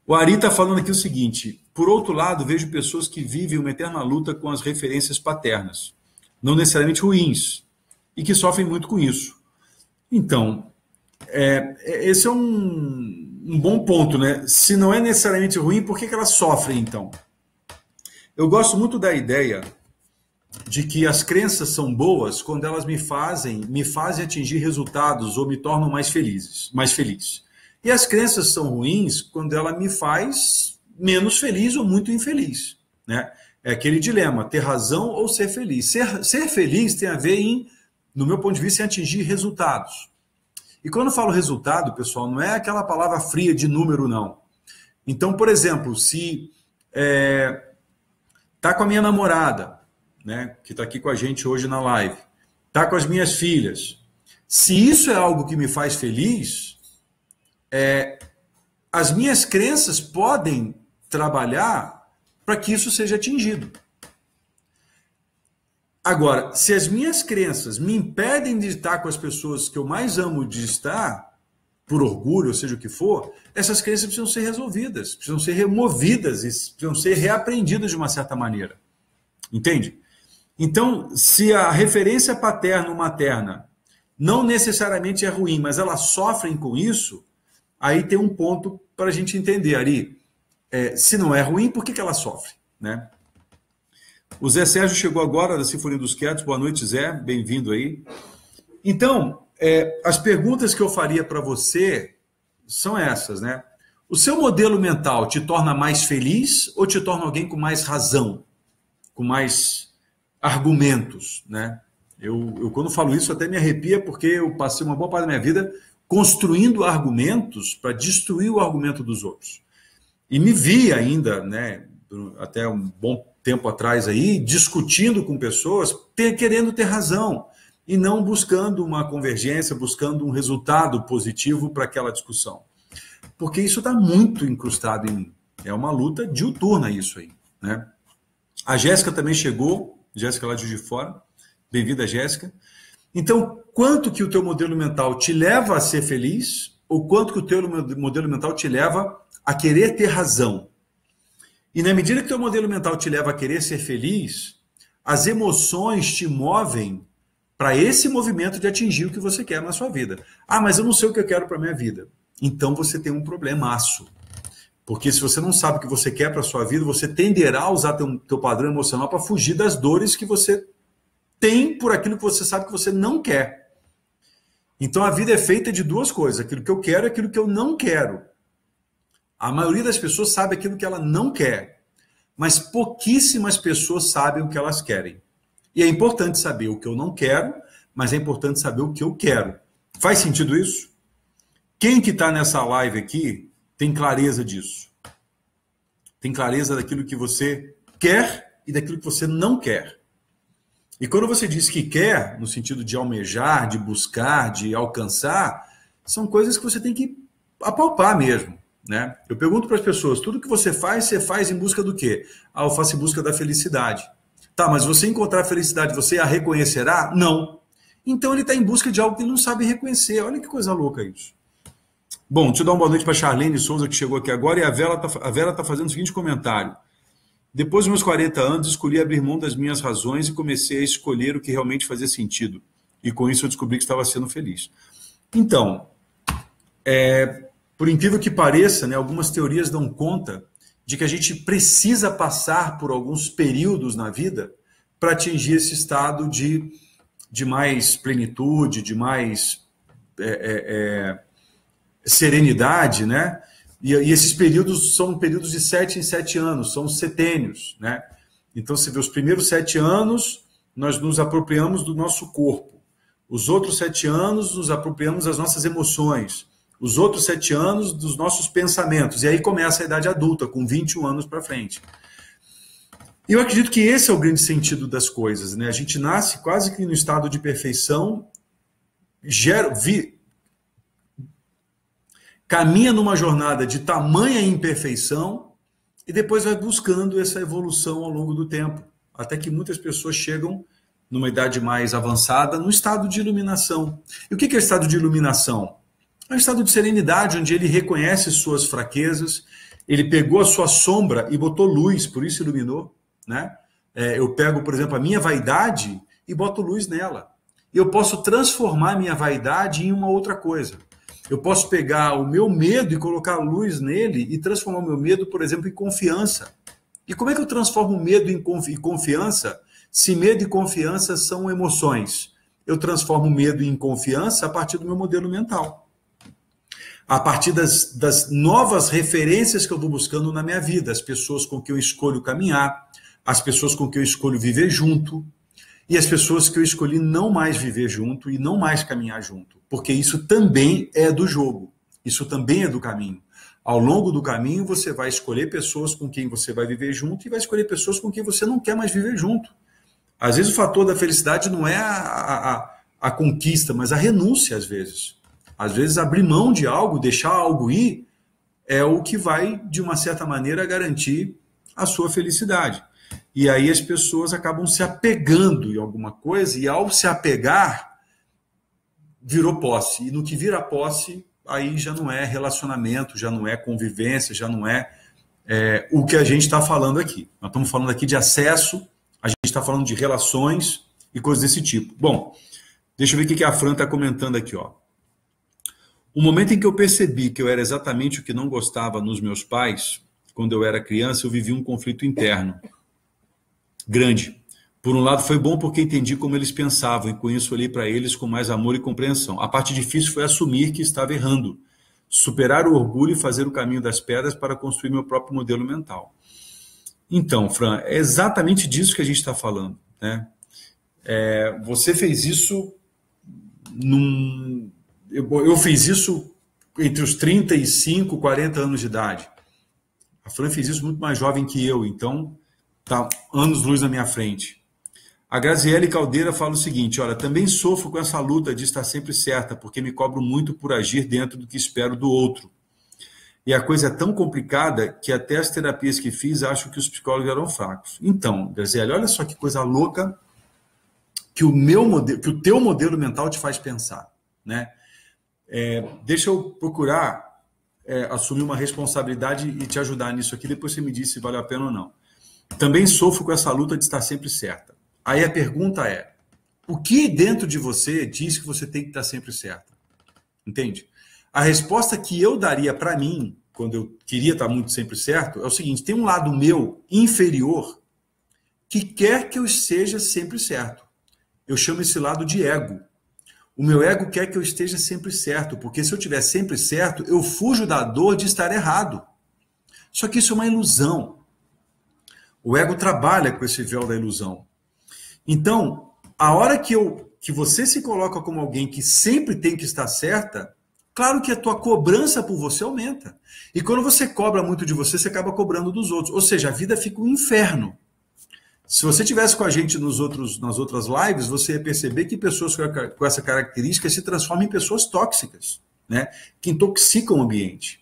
O Ari está falando aqui o seguinte: por outro lado, vejo pessoas que vivem uma eterna luta com as referências paternas, não necessariamente ruins, e que sofrem muito com isso. Então, esse é um bom ponto, né? Se não é necessariamente ruim, por que elas sofrem, então? Eu gosto muito da ideia de que as crenças são boas quando elas me fazem atingir resultados ou me tornam mais feliz. E as crenças são ruins quando ela me faz menos feliz ou muito infeliz, né? É aquele dilema, ter razão ou ser feliz. Ser feliz tem a ver no meu ponto de vista, em atingir resultados. E quando eu falo resultado, pessoal, não é aquela palavra fria de número, não. Então, por exemplo, se tá com a minha namorada, né, que está aqui com a gente hoje na live, está com as minhas filhas. Se isso é algo que me faz feliz, as minhas crenças podem trabalhar para que isso seja atingido. Agora, se as minhas crenças me impedem de estar com as pessoas que eu mais amo de estar, por orgulho, ou seja o que for, essas crenças precisam ser resolvidas, precisam ser removidas, precisam ser reaprendidas de uma certa maneira. Entende? Então, se a referência paterna ou materna não necessariamente é ruim, mas elas sofrem com isso, aí tem um ponto para a gente entender, Ari. Se não é ruim, por que ela sofre, né? O Zé Sérgio chegou agora da Sinfonia dos Quietos. Boa noite, Zé. Bem-vindo aí. Então, as perguntas que eu faria para você são essas, né? O seu modelo mental te torna mais feliz ou te torna alguém com mais razão, com mais argumentos, né? Eu quando falo isso até me arrepia porque eu passei uma boa parte da minha vida construindo argumentos para destruir o argumento dos outros. E me vi ainda, né, até um bom tempo atrás aí, discutindo com pessoas, querendo ter razão e não buscando uma convergência, buscando um resultado positivo para aquela discussão. Porque isso está muito incrustado em mim. É uma luta diuturna isso aí, né? A Jéssica também chegou, Jéssica lá de Juiz de Fora. Bem-vinda, Jéssica. Então, quanto que o teu modelo mental te leva a ser feliz ou quanto que o teu modelo mental te leva a querer ter razão? E na medida que o teu modelo mental te leva a querer ser feliz, as emoções te movem para esse movimento de atingir o que você quer na sua vida. Ah, mas eu não sei o que eu quero para a minha vida. Então você tem um problemaço. Porque se você não sabe o que você quer para a sua vida, você tenderá a usar teu padrão emocional para fugir das dores que você tem por aquilo que você sabe que você não quer. Então a vida é feita de duas coisas, aquilo que eu quero e aquilo que eu não quero. A maioria das pessoas sabe aquilo que ela não quer, mas pouquíssimas pessoas sabem o que elas querem. E é importante saber o que eu não quero, mas é importante saber o que eu quero. Faz sentido isso? Quem que está nessa live aqui tem clareza disso? Tem clareza daquilo que você quer e daquilo que você não quer. E quando você diz que quer, no sentido de almejar, de buscar, de alcançar, são coisas que você tem que apalpar mesmo, né? Eu pergunto para as pessoas, tudo que você faz em busca do quê? Eu faço em busca da felicidade. Tá, mas você encontrar a felicidade, você a reconhecerá? Não. Então ele está em busca de algo que ele não sabe reconhecer. Olha que coisa louca isso. Bom, deixa eu dar uma boa noite para a Charlene Souza, que chegou aqui agora, e a Vera tá fazendo o seguinte comentário. Depois dos meus 40 anos, escolhi abrir mão das minhas razões e comecei a escolher o que realmente fazia sentido. E com isso eu descobri que estava sendo feliz. Então, por incrível que pareça, né, algumas teorias dão conta de que a gente precisa passar por alguns períodos na vida para atingir esse estado de mais plenitude, de mais serenidade, né? E esses períodos são períodos de 7 em 7 anos, são setênios, né? Então, você vê, os primeiros 7 anos, nós nos apropriamos do nosso corpo. Os outros 7 anos, nos apropriamos das nossas emoções. Os outros 7 anos, dos nossos pensamentos. E aí começa a idade adulta, com 21 anos para frente. E eu acredito que esse é o grande sentido das coisas, né? A gente nasce quase que no estado de perfeição, caminha numa jornada de tamanha imperfeição e depois vai buscando essa evolução ao longo do tempo, até que muitas pessoas chegam numa idade mais avançada no estado de iluminação. E o que é o estado de iluminação? É um estado de serenidade, onde ele reconhece suas fraquezas, ele pegou a sua sombra e botou luz, por isso iluminou, né? Eu pego, por exemplo, a minha vaidade e boto luz nela. E eu posso transformar a minha vaidade em uma outra coisa. Eu posso pegar o meu medo e colocar luz nele e transformar o meu medo, por exemplo, em confiança. E como é que eu transformo medo em confiança, se medo e confiança são emoções? Eu transformo medo em confiança a partir do meu modelo mental. A partir das novas referências que eu vou buscando na minha vida, as pessoas com que eu escolho caminhar, as pessoas com que eu escolho viver junto, e as pessoas que eu escolhi não mais viver junto e não mais caminhar junto. Porque isso também é do jogo, isso também é do caminho. Ao longo do caminho, você vai escolher pessoas com quem você vai viver junto e vai escolher pessoas com quem você não quer mais viver junto. Às vezes o fator da felicidade não é a conquista, mas a renúncia, às vezes. Às vezes abrir mão de algo, deixar algo ir, é o que vai, de uma certa maneira, garantir a sua felicidade. E aí as pessoas acabam se apegando em alguma coisa, e ao se apegar, virou posse. E no que vira posse, aí já não é relacionamento, já não é convivência, já não é o que a gente está falando aqui. Nós estamos falando aqui de acesso, a gente está falando de relações e coisas desse tipo. Bom, deixa eu ver o que a Fran está comentando aqui, ó. O momento em que eu percebi que eu era exatamente o que não gostava nos meus pais, quando eu era criança, eu vivi um conflito interno grande. Por um lado foi bom porque entendi como eles pensavam e com isso olhei para eles com mais amor e compreensão. A parte difícil foi assumir que estava errando, superar o orgulho e fazer o caminho das pedras para construir meu próprio modelo mental. Então, Fran, é exatamente disso que a gente está falando, né? Você fez isso eu fiz isso entre os 35 e 40 anos de idade. A Fran fez isso muito mais jovem que eu, então está anos-luz na minha frente. A Graziele Caldeira fala o seguinte, olha, também sofro com essa luta de estar sempre certa, porque me cobro muito por agir dentro do que espero do outro. E a coisa é tão complicada que até as terapias que fiz acho que os psicólogos eram fracos. Então, Graziele, olha só que coisa louca que o teu modelo mental te faz pensar, né? Deixa eu procurar assumir uma responsabilidade e te ajudar nisso aqui, depois você me diz se vale a pena ou não. Também sofro com essa luta de estar sempre certa. Aí a pergunta é, o que dentro de você diz que você tem que estar sempre certa? Entende? A resposta que eu daria para mim quando eu queria estar muito sempre certo, é o seguinte, tem um lado meu inferior que quer que eu esteja sempre certo. Eu chamo esse lado de ego. O meu ego quer que eu esteja sempre certo, porque se eu estiver sempre certo, eu fujo da dor de estar errado. Só que isso é uma ilusão. O ego trabalha com esse véu da ilusão. Então, a hora que você se coloca como alguém que sempre tem que estar certa, claro que a tua cobrança por você aumenta. E quando você cobra muito de você, você acaba cobrando dos outros. Ou seja, a vida fica um inferno. Se você tivesse com a gente nas outras lives, você ia perceber que pessoas com essa característica se transformam em pessoas tóxicas, né? Que intoxicam o ambiente.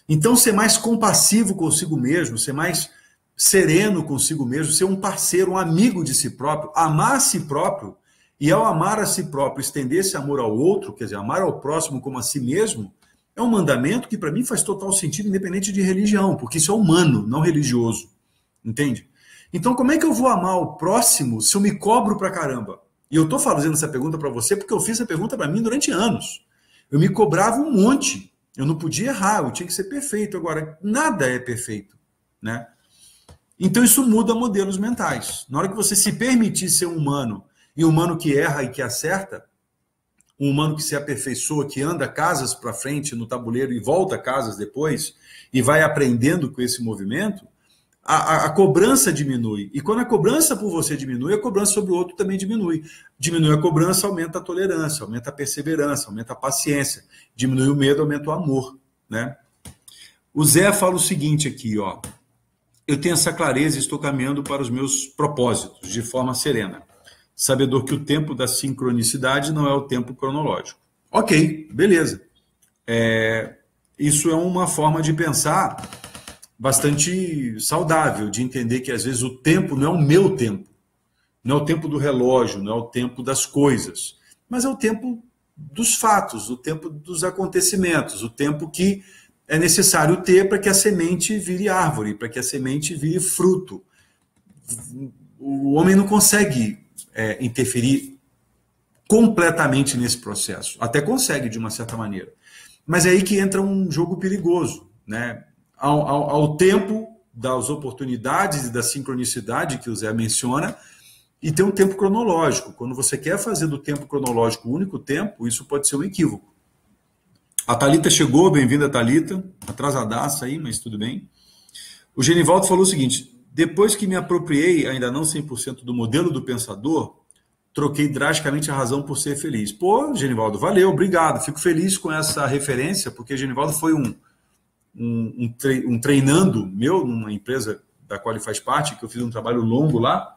Então, ser mais compassivo consigo mesmo, ser mais sereno consigo mesmo, ser um parceiro, um amigo de si próprio, amar a si próprio, e ao amar a si próprio, estender esse amor ao outro, quer dizer, amar ao próximo como a si mesmo, é um mandamento que para mim faz total sentido, independente de religião, porque isso é humano, não religioso. Entende? Então, como é que eu vou amar o próximo se eu me cobro pra caramba? E eu tô fazendo essa pergunta para você porque eu fiz essa pergunta para mim durante anos. Eu me cobrava um monte. Eu não podia errar, eu tinha que ser perfeito. Agora, nada é perfeito, né? Então, isso muda modelos mentais. Na hora que você se permitir ser um humano, e um humano que erra e que acerta, um humano que se aperfeiçoa, que anda casas para frente no tabuleiro e volta casas depois, e vai aprendendo com esse movimento, a cobrança diminui. E quando a cobrança por você diminui, a cobrança sobre o outro também diminui. Diminui a cobrança, aumenta a tolerância, aumenta a perseverança, aumenta a paciência. Diminui o medo, aumenta o amor, né? O Zé fala o seguinte aqui, ó. Eu tenho essa clareza e estou caminhando para os meus propósitos de forma serena. Sabedor que o tempo da sincronicidade não é o tempo cronológico. Ok, beleza. Isso é uma forma de pensar bastante saudável, de entender que às vezes o tempo não é o meu tempo, não é o tempo do relógio, não é o tempo das coisas, mas é o tempo dos fatos, o tempo dos acontecimentos, o tempo que é necessário ter para que a semente vire árvore, para que a semente vire fruto. O homem não consegue interferir completamente nesse processo, até consegue de uma certa maneira, mas é aí que entra um jogo perigoso, né? Ao tempo das oportunidades e da sincronicidade que o Zé menciona, e tem um tempo cronológico. Quando você quer fazer do tempo cronológico o único tempo, isso pode ser um equívoco. A Thalita chegou, bem-vinda, Thalita. Atrasadaça aí, mas tudo bem. O Genivaldo falou o seguinte: depois que me apropriei, ainda não 100% do modelo do pensador, troquei drasticamente a razão por ser feliz. Pô, Genivaldo, valeu, obrigado. Fico feliz com essa referência, porque Genivaldo foi um treinando meu, numa empresa da qual ele faz parte, que eu fiz um trabalho longo lá,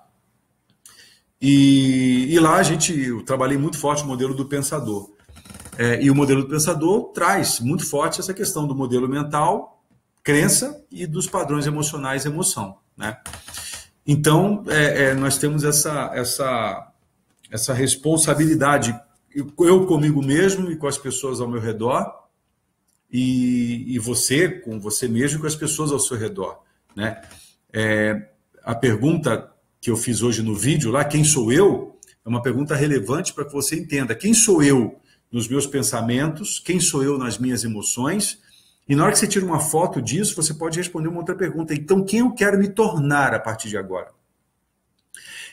e lá eu trabalhei muito forte o modelo do pensador. E o modelo do pensador traz muito forte essa questão do modelo mental, crença, e dos padrões emocionais, emoção, né? Então, nós temos essa responsabilidade, eu comigo mesmo e com as pessoas ao meu redor, e você com você mesmo e com as pessoas ao seu redor, né? A pergunta que eu fiz hoje no vídeo lá, quem sou eu, é uma pergunta relevante para que você entenda quem sou eu nos meus pensamentos, quem sou eu nas minhas emoções, e na hora que você tira uma foto disso, você pode responder uma outra pergunta. Então, quem eu quero me tornar a partir de agora?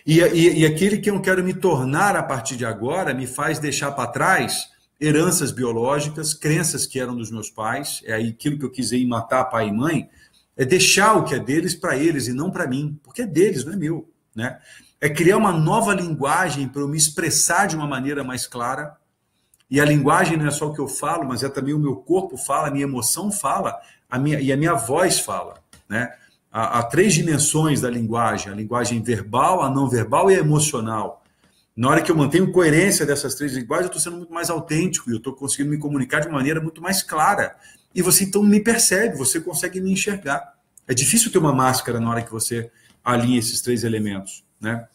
E aquele que eu quero me tornar a partir de agora me faz deixar para trás heranças biológicas, crenças que eram dos meus pais, aquilo que eu quis ir matar pai e mãe, é deixar o que é deles para eles e não para mim, porque é deles, não é meu, né? É criar uma nova linguagem para eu me expressar de uma maneira mais clara, e a linguagem não é só o que eu falo, mas é também o meu corpo fala, a minha emoção fala, e a minha voz fala, né? Há 3 dimensões da linguagem: a linguagem verbal, a não verbal e a emocional. Na hora que eu mantenho coerência dessas 3 linguagens, eu estou sendo muito mais autêntico e eu estou conseguindo me comunicar de uma maneira muito mais clara. E você então me percebe, você consegue me enxergar. É difícil ter uma máscara na hora que você alinha esses 3 elementos, né?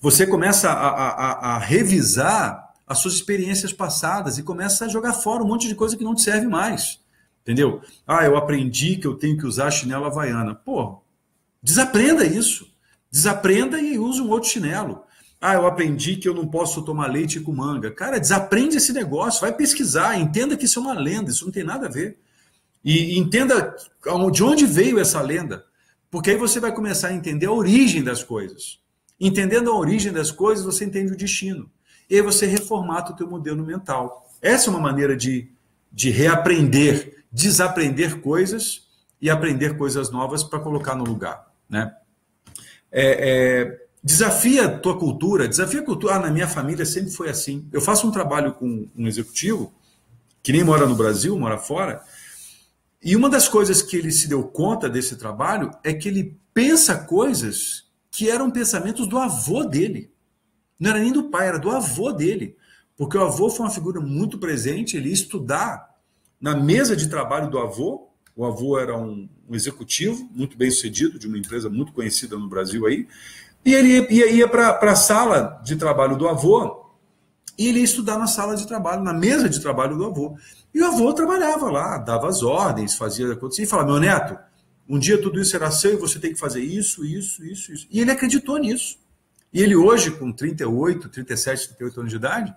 Você começa a revisar as suas experiências passadas e começa a jogar fora um monte de coisa que não te serve mais. Entendeu? Eu aprendi que eu tenho que usar chinelo havaiana. Pô, desaprenda isso. Desaprenda e use um outro chinelo. Eu aprendi que eu não posso tomar leite com manga. Cara, desaprende esse negócio, vai pesquisar, entenda que isso é uma lenda, isso não tem nada a ver. E entenda de onde veio essa lenda, porque aí você vai começar a entender a origem das coisas. Entendendo a origem das coisas, você entende o destino. E aí você reformata o teu modelo mental. Essa é uma maneira de reaprender, desaprender coisas e aprender coisas novas para colocar no lugar, né? Desafia a tua cultura, desafia a cultura. Na minha família sempre foi assim. Eu faço um trabalho com um executivo que nem mora no Brasil, mora fora, e uma das coisas que ele se deu conta desse trabalho é que ele pensa coisas que eram pensamentos do avô dele. Não era nem do pai, era do avô dele. Porque o avô foi uma figura muito presente, ele ia estudar na mesa de trabalho do avô. O avô era um executivo muito bem sucedido, de uma empresa muito conhecida no Brasil aí, e ele ia para a sala de trabalho do avô, e ele ia estudar na sala de trabalho, na mesa de trabalho do avô. E o avô trabalhava lá, dava as ordens, fazia acontecer, e falava: meu neto, um dia tudo isso será seu e você tem que fazer isso, isso, isso, isso. E ele acreditou nisso. E ele hoje, com 38, 37, 38 anos de idade,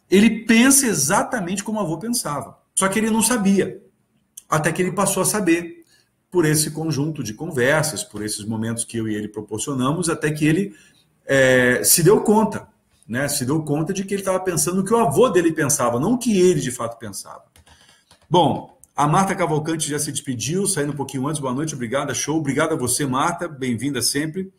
ele pensa exatamente como o avô pensava. Só que ele não sabia. Até que ele passou a saber, por esse conjunto de conversas, por esses momentos que eu e ele proporcionamos, até que ele se deu conta, né? Se deu conta de que ele estava pensando o que o avô dele pensava, não o que ele de fato pensava. Bom, a Marta Cavalcante já se despediu, saindo um pouquinho antes. Boa noite, obrigada, show. Obrigado a você, Marta, bem-vinda sempre.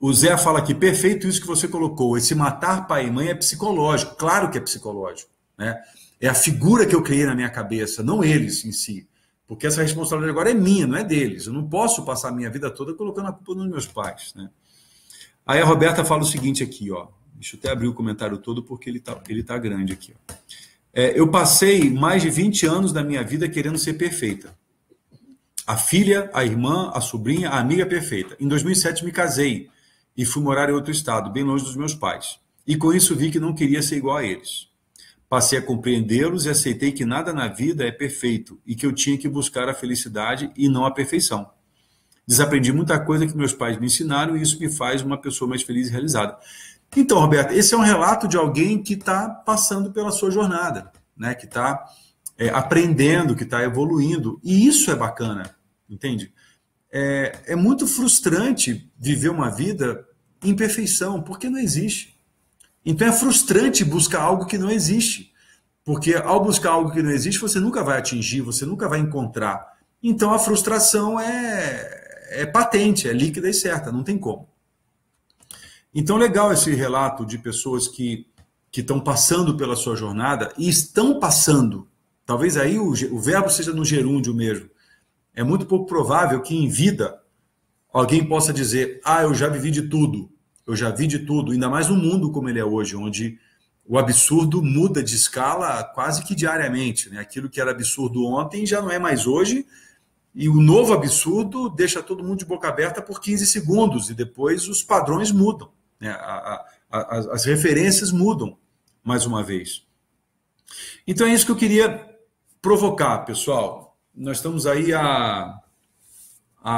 O Zé fala aqui: perfeito isso que você colocou, esse matar pai e mãe é psicológico. Claro que é psicológico, né? É a figura que eu criei na minha cabeça, não eles em si. Porque essa responsabilidade agora é minha, não é deles. Eu não posso passar a minha vida toda colocando a culpa nos meus pais, né? Aí a Roberta fala o seguinte aqui, ó. Deixa eu até abrir o comentário todo porque ele tá grande aqui, ó. Eu passei mais de 20 anos da minha vida querendo ser perfeita. A filha, a irmã, a sobrinha, a amiga perfeita. Em 2007 me casei e fui morar em outro estado, bem longe dos meus pais. E com isso vi que não queria ser igual a eles. Passei a compreendê-los e aceitei que nada na vida é perfeito e que eu tinha que buscar a felicidade e não a perfeição. Desaprendi muita coisa que meus pais me ensinaram e isso me faz uma pessoa mais feliz e realizada. Então, Roberto, esse é um relato de alguém que está passando pela sua jornada, né? Que está aprendendo, que está evoluindo. E isso é bacana, entende? É muito frustrante viver uma vida em perfeição, porque não existe. Então é frustrante buscar algo que não existe, porque ao buscar algo que não existe, você nunca vai atingir, você nunca vai encontrar. Então a frustração é patente, é líquida e certa, não tem como. Então legal esse relato de pessoas que estão passando pela sua jornada e estão passando. Talvez aí o verbo seja no gerúndio mesmo. É muito pouco provável que em vida alguém possa dizer: eu já vivi de tudo. Eu já vi de tudo, ainda mais no mundo como ele é hoje, onde o absurdo muda de escala quase que diariamente, né? Aquilo que era absurdo ontem já não é mais hoje, e o novo absurdo deixa todo mundo de boca aberta por 15 segundos, e depois os padrões mudam, né? As referências mudam, mais uma vez. Então é isso que eu queria provocar, pessoal. Nós estamos aí a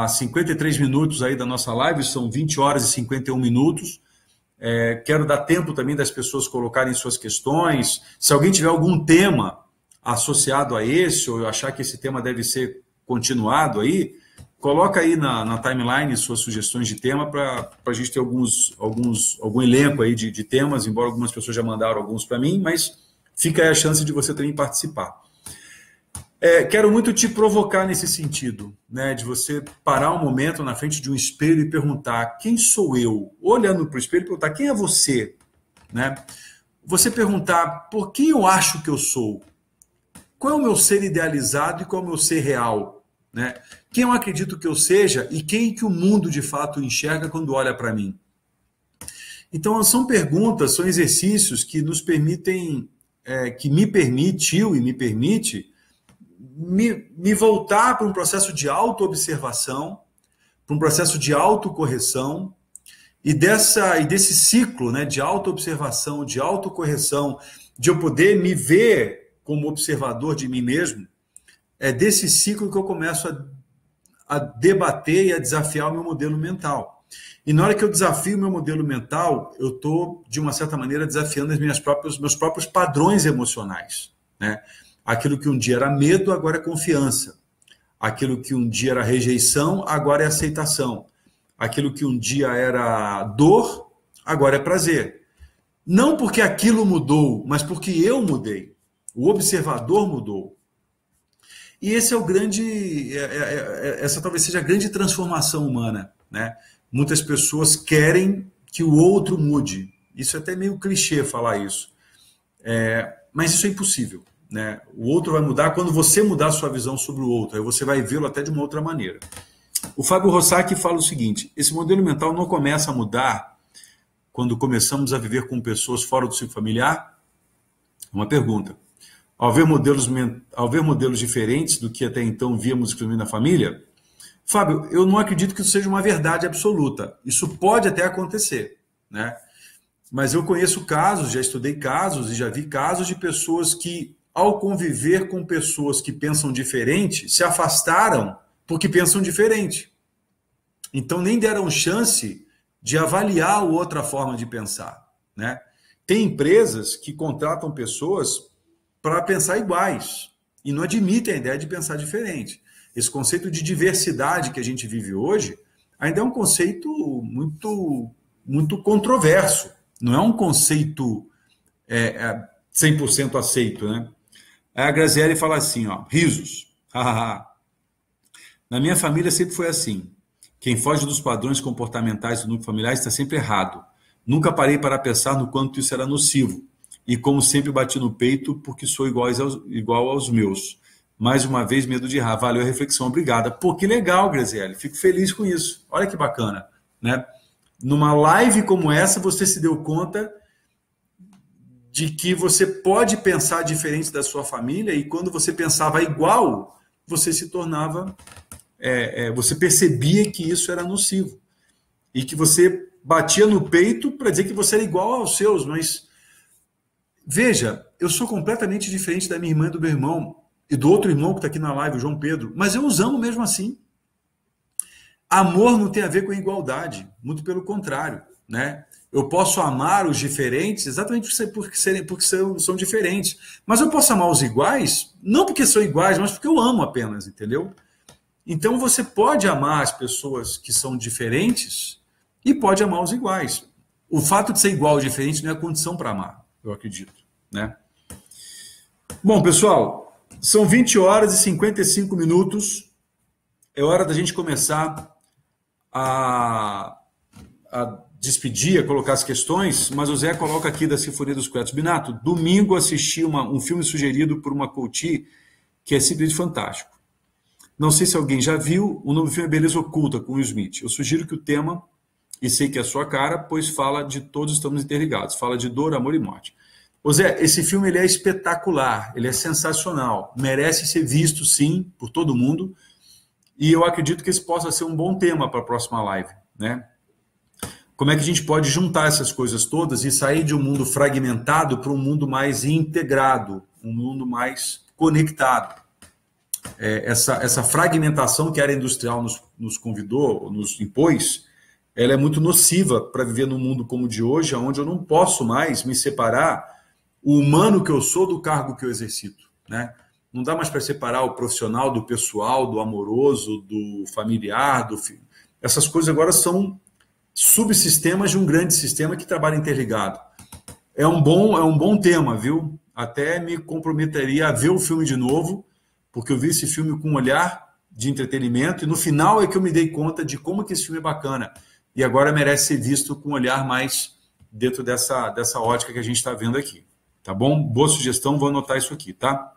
53 minutos aí da nossa live, são 20 horas e 51 minutos. Quero dar tempo também das pessoas colocarem suas questões. Se alguém tiver algum tema associado a esse, ou achar que esse tema deve ser continuado aí, coloca aí na timeline suas sugestões de tema para a gente ter algum elenco aí de temas, embora algumas pessoas já mandaram alguns para mim, mas fica aí a chance de você também participar. Quero muito te provocar nesse sentido, né, de você parar um momento na frente de um espelho e perguntar: quem sou eu? Olhando para o espelho, perguntar: quem é você? Né? Você perguntar: por quem eu acho que eu sou? Qual é o meu ser idealizado e qual é o meu ser real? Né? Quem eu acredito que eu seja e quem que o mundo de fato enxerga quando olha para mim? Então são perguntas, são exercícios que nos permitem, que me permitiu e me permite me voltar para um processo de autoobservação, para um processo de autocorreção, e desse ciclo, né, de autoobservação, de autocorreção, de eu poder me ver como observador de mim mesmo, é desse ciclo que eu começo a debater e a desafiar o meu modelo mental. E na hora que eu desafio o meu modelo mental, eu estou, de uma certa maneira, desafiando meus próprios padrões emocionais, né? Aquilo que um dia era medo, agora é confiança. Aquilo que um dia era rejeição, agora é aceitação. Aquilo que um dia era dor, agora é prazer. Não porque aquilo mudou, mas porque eu mudei. O observador mudou. E esse é o grande, essa talvez seja a grande transformação humana, né? Muitas pessoas querem que o outro mude. Isso é até meio clichê falar isso. Mas isso é impossível, né? O outro vai mudar quando você mudar a sua visão sobre o outro. Aí você vai vê-lo até de uma outra maneira. O Fábio Rossack fala o seguinte: esse modelo mental não começa a mudar quando começamos a viver com pessoas fora do ciclo familiar? Uma pergunta. Ao ver modelos diferentes do que até então víamos exclusivamente na família? Fábio, eu não acredito que isso seja uma verdade absoluta. Isso pode até acontecer, né? Mas eu conheço casos, já estudei casos e já vi casos de pessoas que, ao conviver com pessoas que pensam diferente, se afastaram porque pensam diferente. Então nem deram chance de avaliar outra forma de pensar, né? Tem empresas que contratam pessoas para pensar iguais e não admitem a ideia de pensar diferente. Esse conceito de diversidade que a gente vive hoje ainda é um conceito muito controverso. Não é um conceito 100% aceito, né? A Graziele fala assim, ó, risos. Na minha família sempre foi assim. Quem foge dos padrões comportamentais do núcleo familiar está sempre errado. Nunca parei para pensar no quanto isso era nocivo. E como sempre bati no peito porque sou igual aos meus. Mais uma vez, medo de errar. Valeu a reflexão, obrigada. Pô, que legal, Graziele. Fico feliz com isso. Olha que bacana, né? Numa live como essa, você se deu conta de que você pode pensar diferente da sua família e quando você pensava igual, você se tornava... você percebia que isso era nocivo. E que você batia no peito para dizer que você era igual aos seus, mas... Veja, eu sou completamente diferente da minha irmã e do meu irmão, e do outro irmão que está aqui na live, o João Pedro, mas eu os amo mesmo assim. Amor não tem a ver com igualdade, muito pelo contrário, né? Eu posso amar os diferentes exatamente porque são diferentes, mas eu posso amar os iguais, não porque são iguais, mas porque eu amo apenas, entendeu? Então você pode amar as pessoas que são diferentes e pode amar os iguais. O fato de ser igual ou diferente não é condição para amar, eu acredito, né? Bom, pessoal, são 20 horas e 55 minutos. É hora da gente começar a despedir, a colocar as questões, mas o Zé coloca aqui da Sinfonia dos Poetas. Binato, domingo assisti um filme sugerido por uma coach que é simplesmente fantástico. Não sei se alguém já viu, o nome do filme é Beleza Oculta, com Will Smith. Eu sugiro que o tema, e sei que é a sua cara, pois fala de todos estamos interligados, fala de dor, amor e morte. Ô Zé, esse filme ele é espetacular, ele é sensacional, merece ser visto sim, por todo mundo, e eu acredito que esse possa ser um bom tema para a próxima live, né? Como é que a gente pode juntar essas coisas todas e sair de um mundo fragmentado para um mundo mais integrado, um mundo mais conectado? Essa fragmentação que a era industrial nos convidou, nos impôs, ela é muito nociva para viver num mundo como o de hoje, onde eu não posso mais me separar o humano que eu sou do cargo que eu exercito, né? Não dá mais para separar o profissional do pessoal, do amoroso, do familiar, do filho. Essas coisas agora são subsistemas de um grande sistema que trabalha interligado. É um bom tema, viu? Até me comprometeria a ver o filme de novo, porque eu vi esse filme com um olhar de entretenimento e no final é que eu me dei conta de como que esse filme é bacana. E agora merece ser visto com um olhar mais dentro dessa ótica que a gente está vendo aqui. Tá bom? Boa sugestão, vou anotar isso aqui, tá?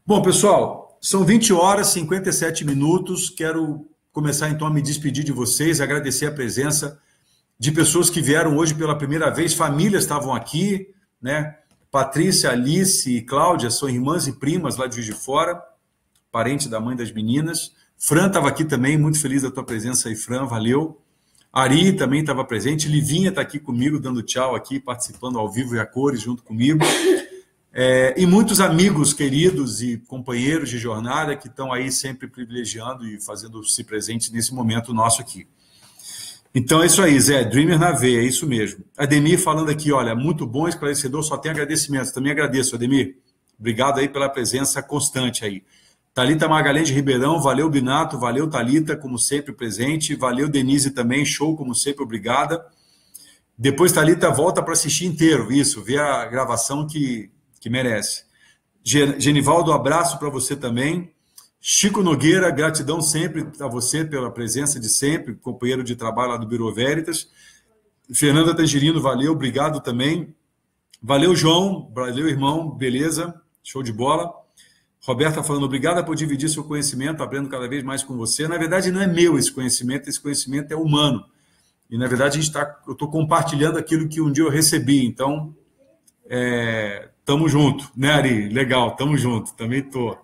Bom, pessoal, são 20 horas e 57 minutos. Quero começar então a me despedir de vocês, agradecer a presença de pessoas que vieram hoje pela primeira vez, famílias estavam aqui, né? Patrícia, Alice e Cláudia são irmãs e primas lá de Juiz de Fora, parente da mãe das meninas. Fran estava aqui também, muito feliz da tua presença aí, Fran, valeu. Ari também estava presente, Livinha está aqui comigo, dando tchau aqui, participando ao vivo e a cores junto comigo. E muitos amigos queridos e companheiros de jornada que estão aí sempre privilegiando e fazendo-se presentes nesse momento nosso aqui. Então é isso aí, Zé, Dreamer na veia, é isso mesmo. Ademir falando aqui, olha, muito bom, esclarecedor, só tem agradecimentos. Também agradeço, Ademir. Obrigado aí pela presença constante aí. Thalita Magalhães de Ribeirão, valeu Binato, valeu Thalita, como sempre presente, valeu Denise também, show como sempre, obrigada. Depois Thalita volta para assistir inteiro, isso, ver a gravação que merece. Genivaldo, abraço para você também. Chico Nogueira, gratidão sempre a você pela presença de sempre, companheiro de trabalho lá do Bureau Veritas. Fernanda Tangerino, valeu, obrigado também. Valeu, João, valeu, irmão, beleza, show de bola. Roberta falando, obrigada por dividir seu conhecimento, aprendo cada vez mais com você. Na verdade, não é meu esse conhecimento é humano. E, na verdade, eu estou compartilhando aquilo que um dia eu recebi. Então, tamo junto, né, Ari? Legal, tamo junto, também tô.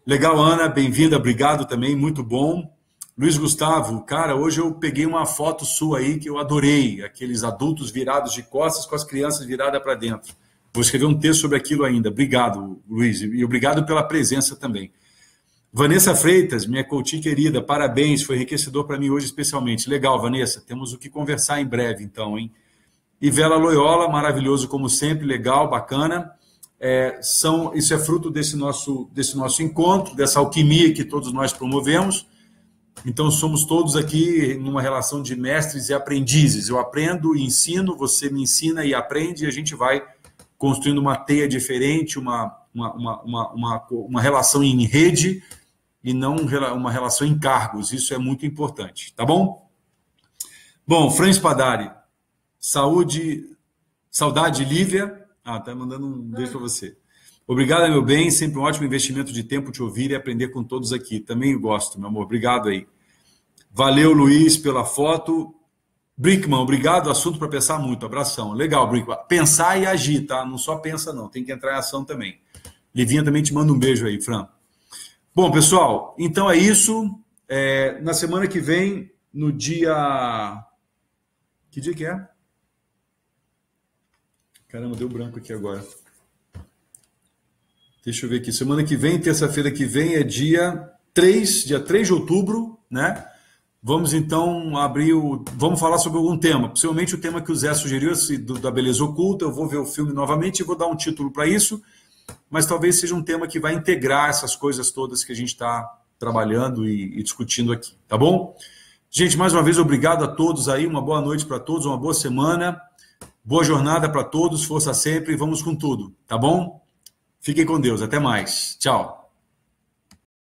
Legal, Ana, bem-vinda, obrigado também, muito bom. Luiz Gustavo, cara, hoje eu peguei uma foto sua aí que eu adorei, aqueles adultos virados de costas com as crianças viradas para dentro. Vou escrever um texto sobre aquilo ainda. Obrigado, Luiz, e obrigado pela presença também. Vanessa Freitas, minha coach querida, parabéns, foi enriquecedor para mim hoje especialmente. Legal, Vanessa, temos o que conversar em breve então, hein? E Vela Loyola, maravilhoso como sempre, legal, bacana. Isso é fruto desse nosso encontro, dessa alquimia que todos nós promovemos. Então, somos todos aqui numa relação de mestres e aprendizes. Eu aprendo e ensino, você me ensina e aprende, e a gente vai construindo uma teia diferente, uma relação em rede e não uma relação em cargos. Isso é muito importante, tá bom? Bom, Fran Spadari, saudade, Lívia. Tá mandando um beijo para você. Obrigado, meu bem. Sempre um ótimo investimento de tempo te ouvir e aprender com todos aqui. Também gosto, meu amor. Obrigado aí. Valeu, Luiz, pela foto. Brickman, obrigado. Assunto para pensar muito. Abração. Legal, Brickman. Pensar e agir, tá? Não só pensa, não. Tem que entrar em ação também. Livinha também te manda um beijo aí, Fran. Bom, pessoal, então é isso. Na semana que vem, no dia... Que dia que é? Caramba, deu branco aqui agora. Deixa eu ver aqui. Semana que vem, terça-feira que vem, é dia 3 de outubro, né? Vamos então vamos falar sobre algum tema. Possivelmente o tema que o Zé sugeriu, da beleza oculta. Eu vou ver o filme novamente e vou dar um título para isso. Mas talvez seja um tema que vai integrar essas coisas todas que a gente está trabalhando e discutindo aqui, tá bom? Gente, mais uma vez, obrigado a todos aí. Uma boa noite para todos, uma boa semana. Boa jornada para todos, força sempre, vamos com tudo, tá bom? Fiquem com Deus, até mais. Tchau.